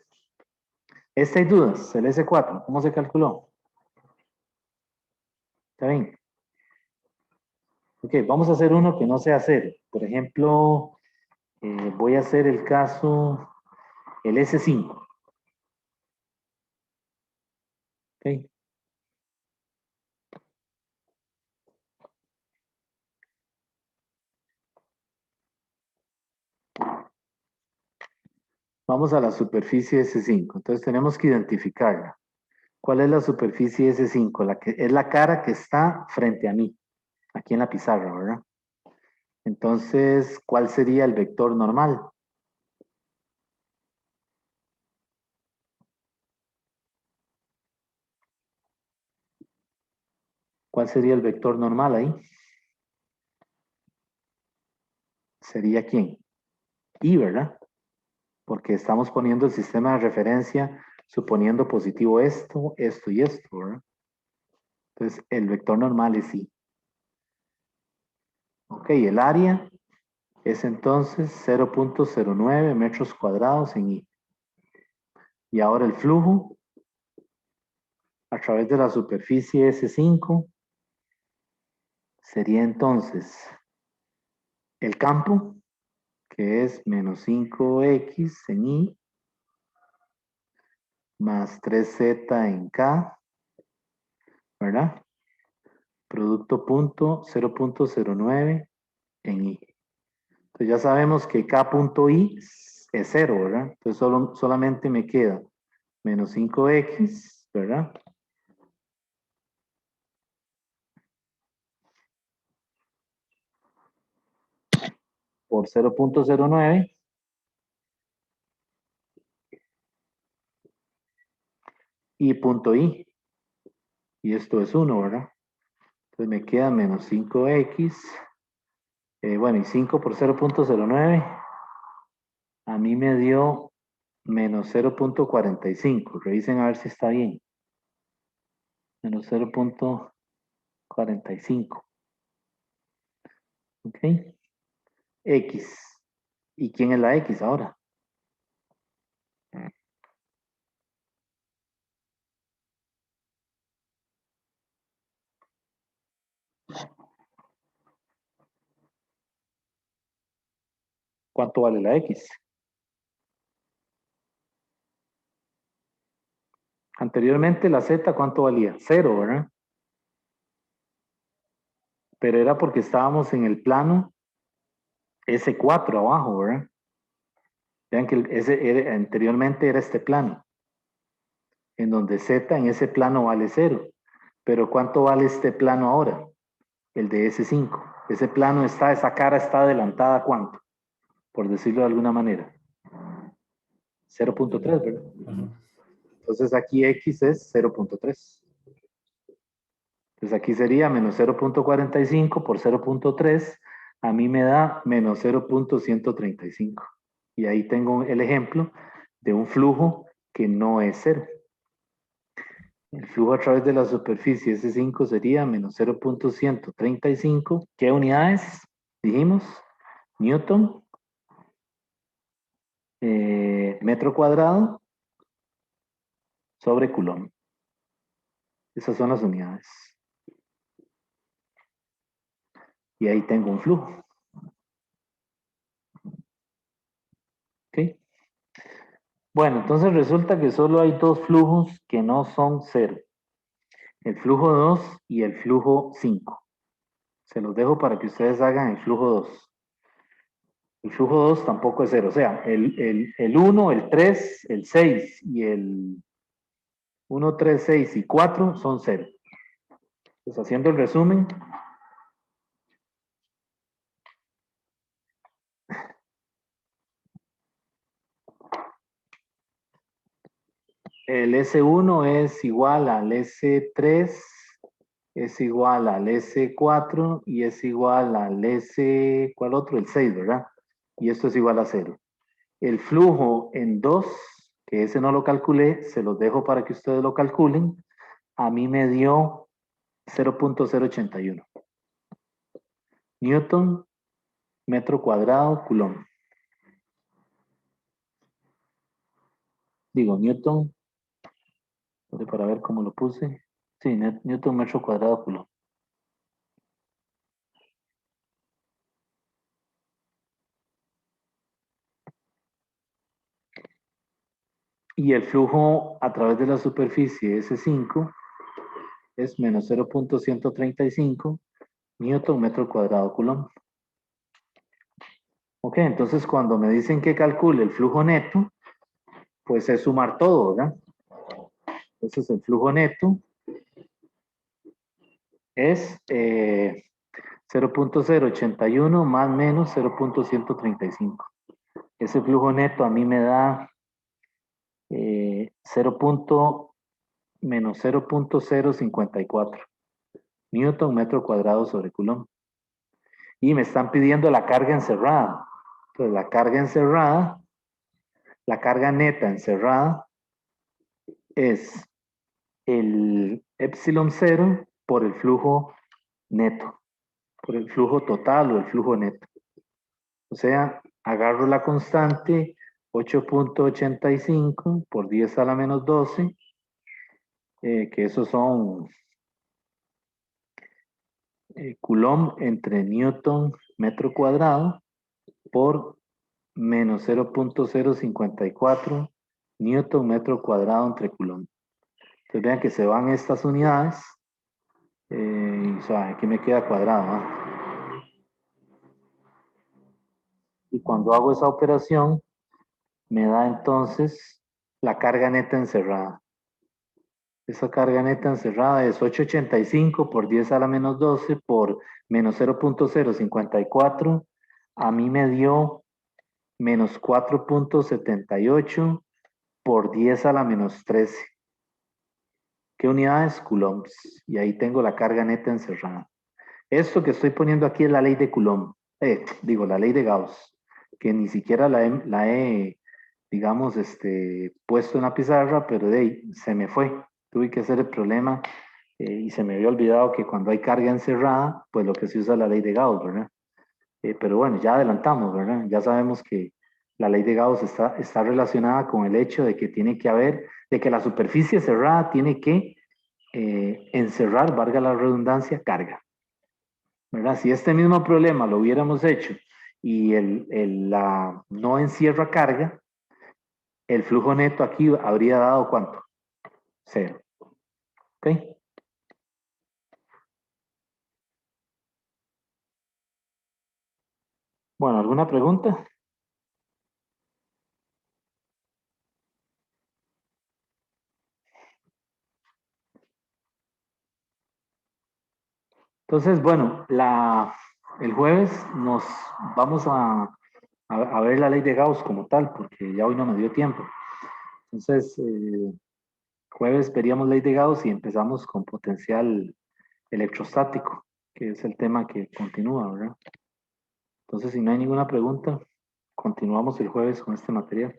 A: Esta hay dudas, el S4, ¿cómo se calculó? ¿Está bien? Ok, vamos a hacer uno que no sea 0. Por ejemplo, voy a hacer el caso, el S5. Ok. Vamos a la superficie S5. Entonces tenemos que identificarla. ¿Cuál es la superficie S5? La que es la cara que está frente a mí, aquí en la pizarra, ¿verdad? Entonces, ¿cuál sería el vector normal? ¿Cuál sería el vector normal ahí? ¿Sería quién? Y, ¿verdad? Porque estamos poniendo el sistema de referencia suponiendo positivo esto, esto y esto, ¿verdad? Entonces, el vector normal es I. Ok, el área es entonces 0.09 metros cuadrados en I. Y ahora el flujo a través de la superficie S5 sería entonces el campo, que es menos 5x en I, más 3z en K, ¿verdad? Producto punto 0.09 en I. Entonces ya sabemos que K punto I es 0, ¿verdad? Entonces solamente me queda menos 5x, ¿verdad? Por 0.09 y punto I. Y esto es 1, ¿verdad? Entonces me queda menos 5x. Bueno, y 5 por 0.09 a mí me dio menos 0.45. Revisen a ver si está bien. Menos 0.45. ¿Ok? X. ¿Y quién es la X ahora? ¿Cuánto vale la X? Anteriormente la Z, ¿cuánto valía? 0, ¿verdad? Pero era porque estábamos en el plano S4 abajo, ¿verdad? Vean que anteriormente era este plano, en donde Z en ese plano vale 0. Pero ¿cuánto vale este plano ahora? El de S5. Ese plano está, esa cara está adelantada, ¿cuánto? Por decirlo de alguna manera. 0.3, ¿verdad?
C: Ajá.
A: Entonces aquí X es 0.3. Entonces aquí sería menos 0.45 por 0.3. A mí me da menos 0.135. Y ahí tengo el ejemplo de un flujo que no es 0. El flujo a través de la superficie S5 sería menos 0.135. ¿Qué unidades? Dijimos, Newton, metro cuadrado sobre Coulomb. Esas son las unidades. Y ahí tengo un flujo. ¿Ok? Bueno, entonces resulta que solo hay dos flujos que no son 0. El flujo 2 y el flujo 5. Se los dejo para que ustedes hagan el flujo 2. El flujo 2 tampoco es 0. O sea, el 1, el 3, el 6 y el 1, 3, 6 y 4 son 0. Entonces, haciendo el resumen, el S1 es igual al S3, es igual al S4 y es igual al S, ¿cuál otro? El 6, ¿verdad? Y esto es igual a 0. El flujo en 2, que ese no lo calculé, se los dejo para que ustedes lo calculen. A mí me dio 0.081. Newton, metro cuadrado, Coulomb. Digo, Newton, para ver cómo lo puse. Sí, Newton, metro cuadrado, Coulomb. Y el flujo a través de la superficie S5 es menos 0.135 Newton metro cuadrado Coulomb. Ok, entonces cuando me dicen que calcule el flujo neto, pues es sumar todo, ¿verdad? Entonces el flujo neto es 0.081 más menos 0.135. Ese flujo neto a mí me da 0. Menos 0.054 Newton metro cuadrado sobre Coulomb. Y me están pidiendo la carga encerrada. Entonces la carga encerrada, la carga neta encerrada, es el epsilon 0 por el flujo neto, por el flujo total o el flujo neto. O sea, agarro la constante 8.85 por 10 a la menos 12, que esos son Coulomb entre Newton metro cuadrado por menos 0.054 Newton metro cuadrado entre Coulomb. Entonces vean que se van estas unidades, o sea, aquí me queda cuadrado, ¿eh? Y cuando hago esa operación, me da entonces la carga neta encerrada. Esa carga neta encerrada es 885 por 10 a la menos 12 por menos 0.054. A mí me dio menos 4.78 por 10 a la menos 13. ¿Qué unidades? Coulombs. Y ahí tengo la carga neta encerrada. Esto que estoy poniendo aquí es la ley de Coulomb. La ley de Gauss, que ni siquiera la he digamos, puesto en la pizarra, pero de ahí se me fue. Tuve que hacer el problema y se me había olvidado que cuando hay carga encerrada, pues lo que se usa es la ley de Gauss, ¿verdad? Pero bueno, ya adelantamos, ¿verdad? Ya sabemos que la ley de Gauss está relacionada con el hecho de que tiene que haber, de que la superficie cerrada tiene que encerrar, valga la redundancia, carga, ¿verdad? Si este mismo problema lo hubiéramos hecho y la no encierra carga, el flujo neto aquí habría dado ¿cuánto? 0. ¿Ok? Bueno, ¿alguna pregunta? Entonces, bueno, el jueves nos vamos a ver la ley de Gauss como tal, porque ya hoy no me dio tiempo. Entonces, jueves veríamos ley de Gauss y empezamos con potencial electrostático, que es el tema que continúa, ¿verdad? Entonces, si no hay ninguna pregunta, continuamos el jueves con este material.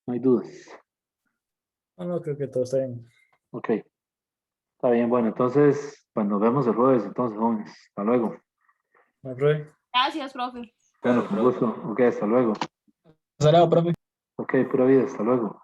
A: No hay dudas.
C: No, no, creo que todo está bien.
A: Ok, está bien. Bueno, entonces, pues nos vemos el jueves, entonces, jóvenes. Hasta luego.
C: ¿No, profe?
B: Gracias, profe.
A: Bueno, con gusto. Ok, hasta luego.
C: Hasta luego, profe.
A: Ok, pura vida, hasta luego.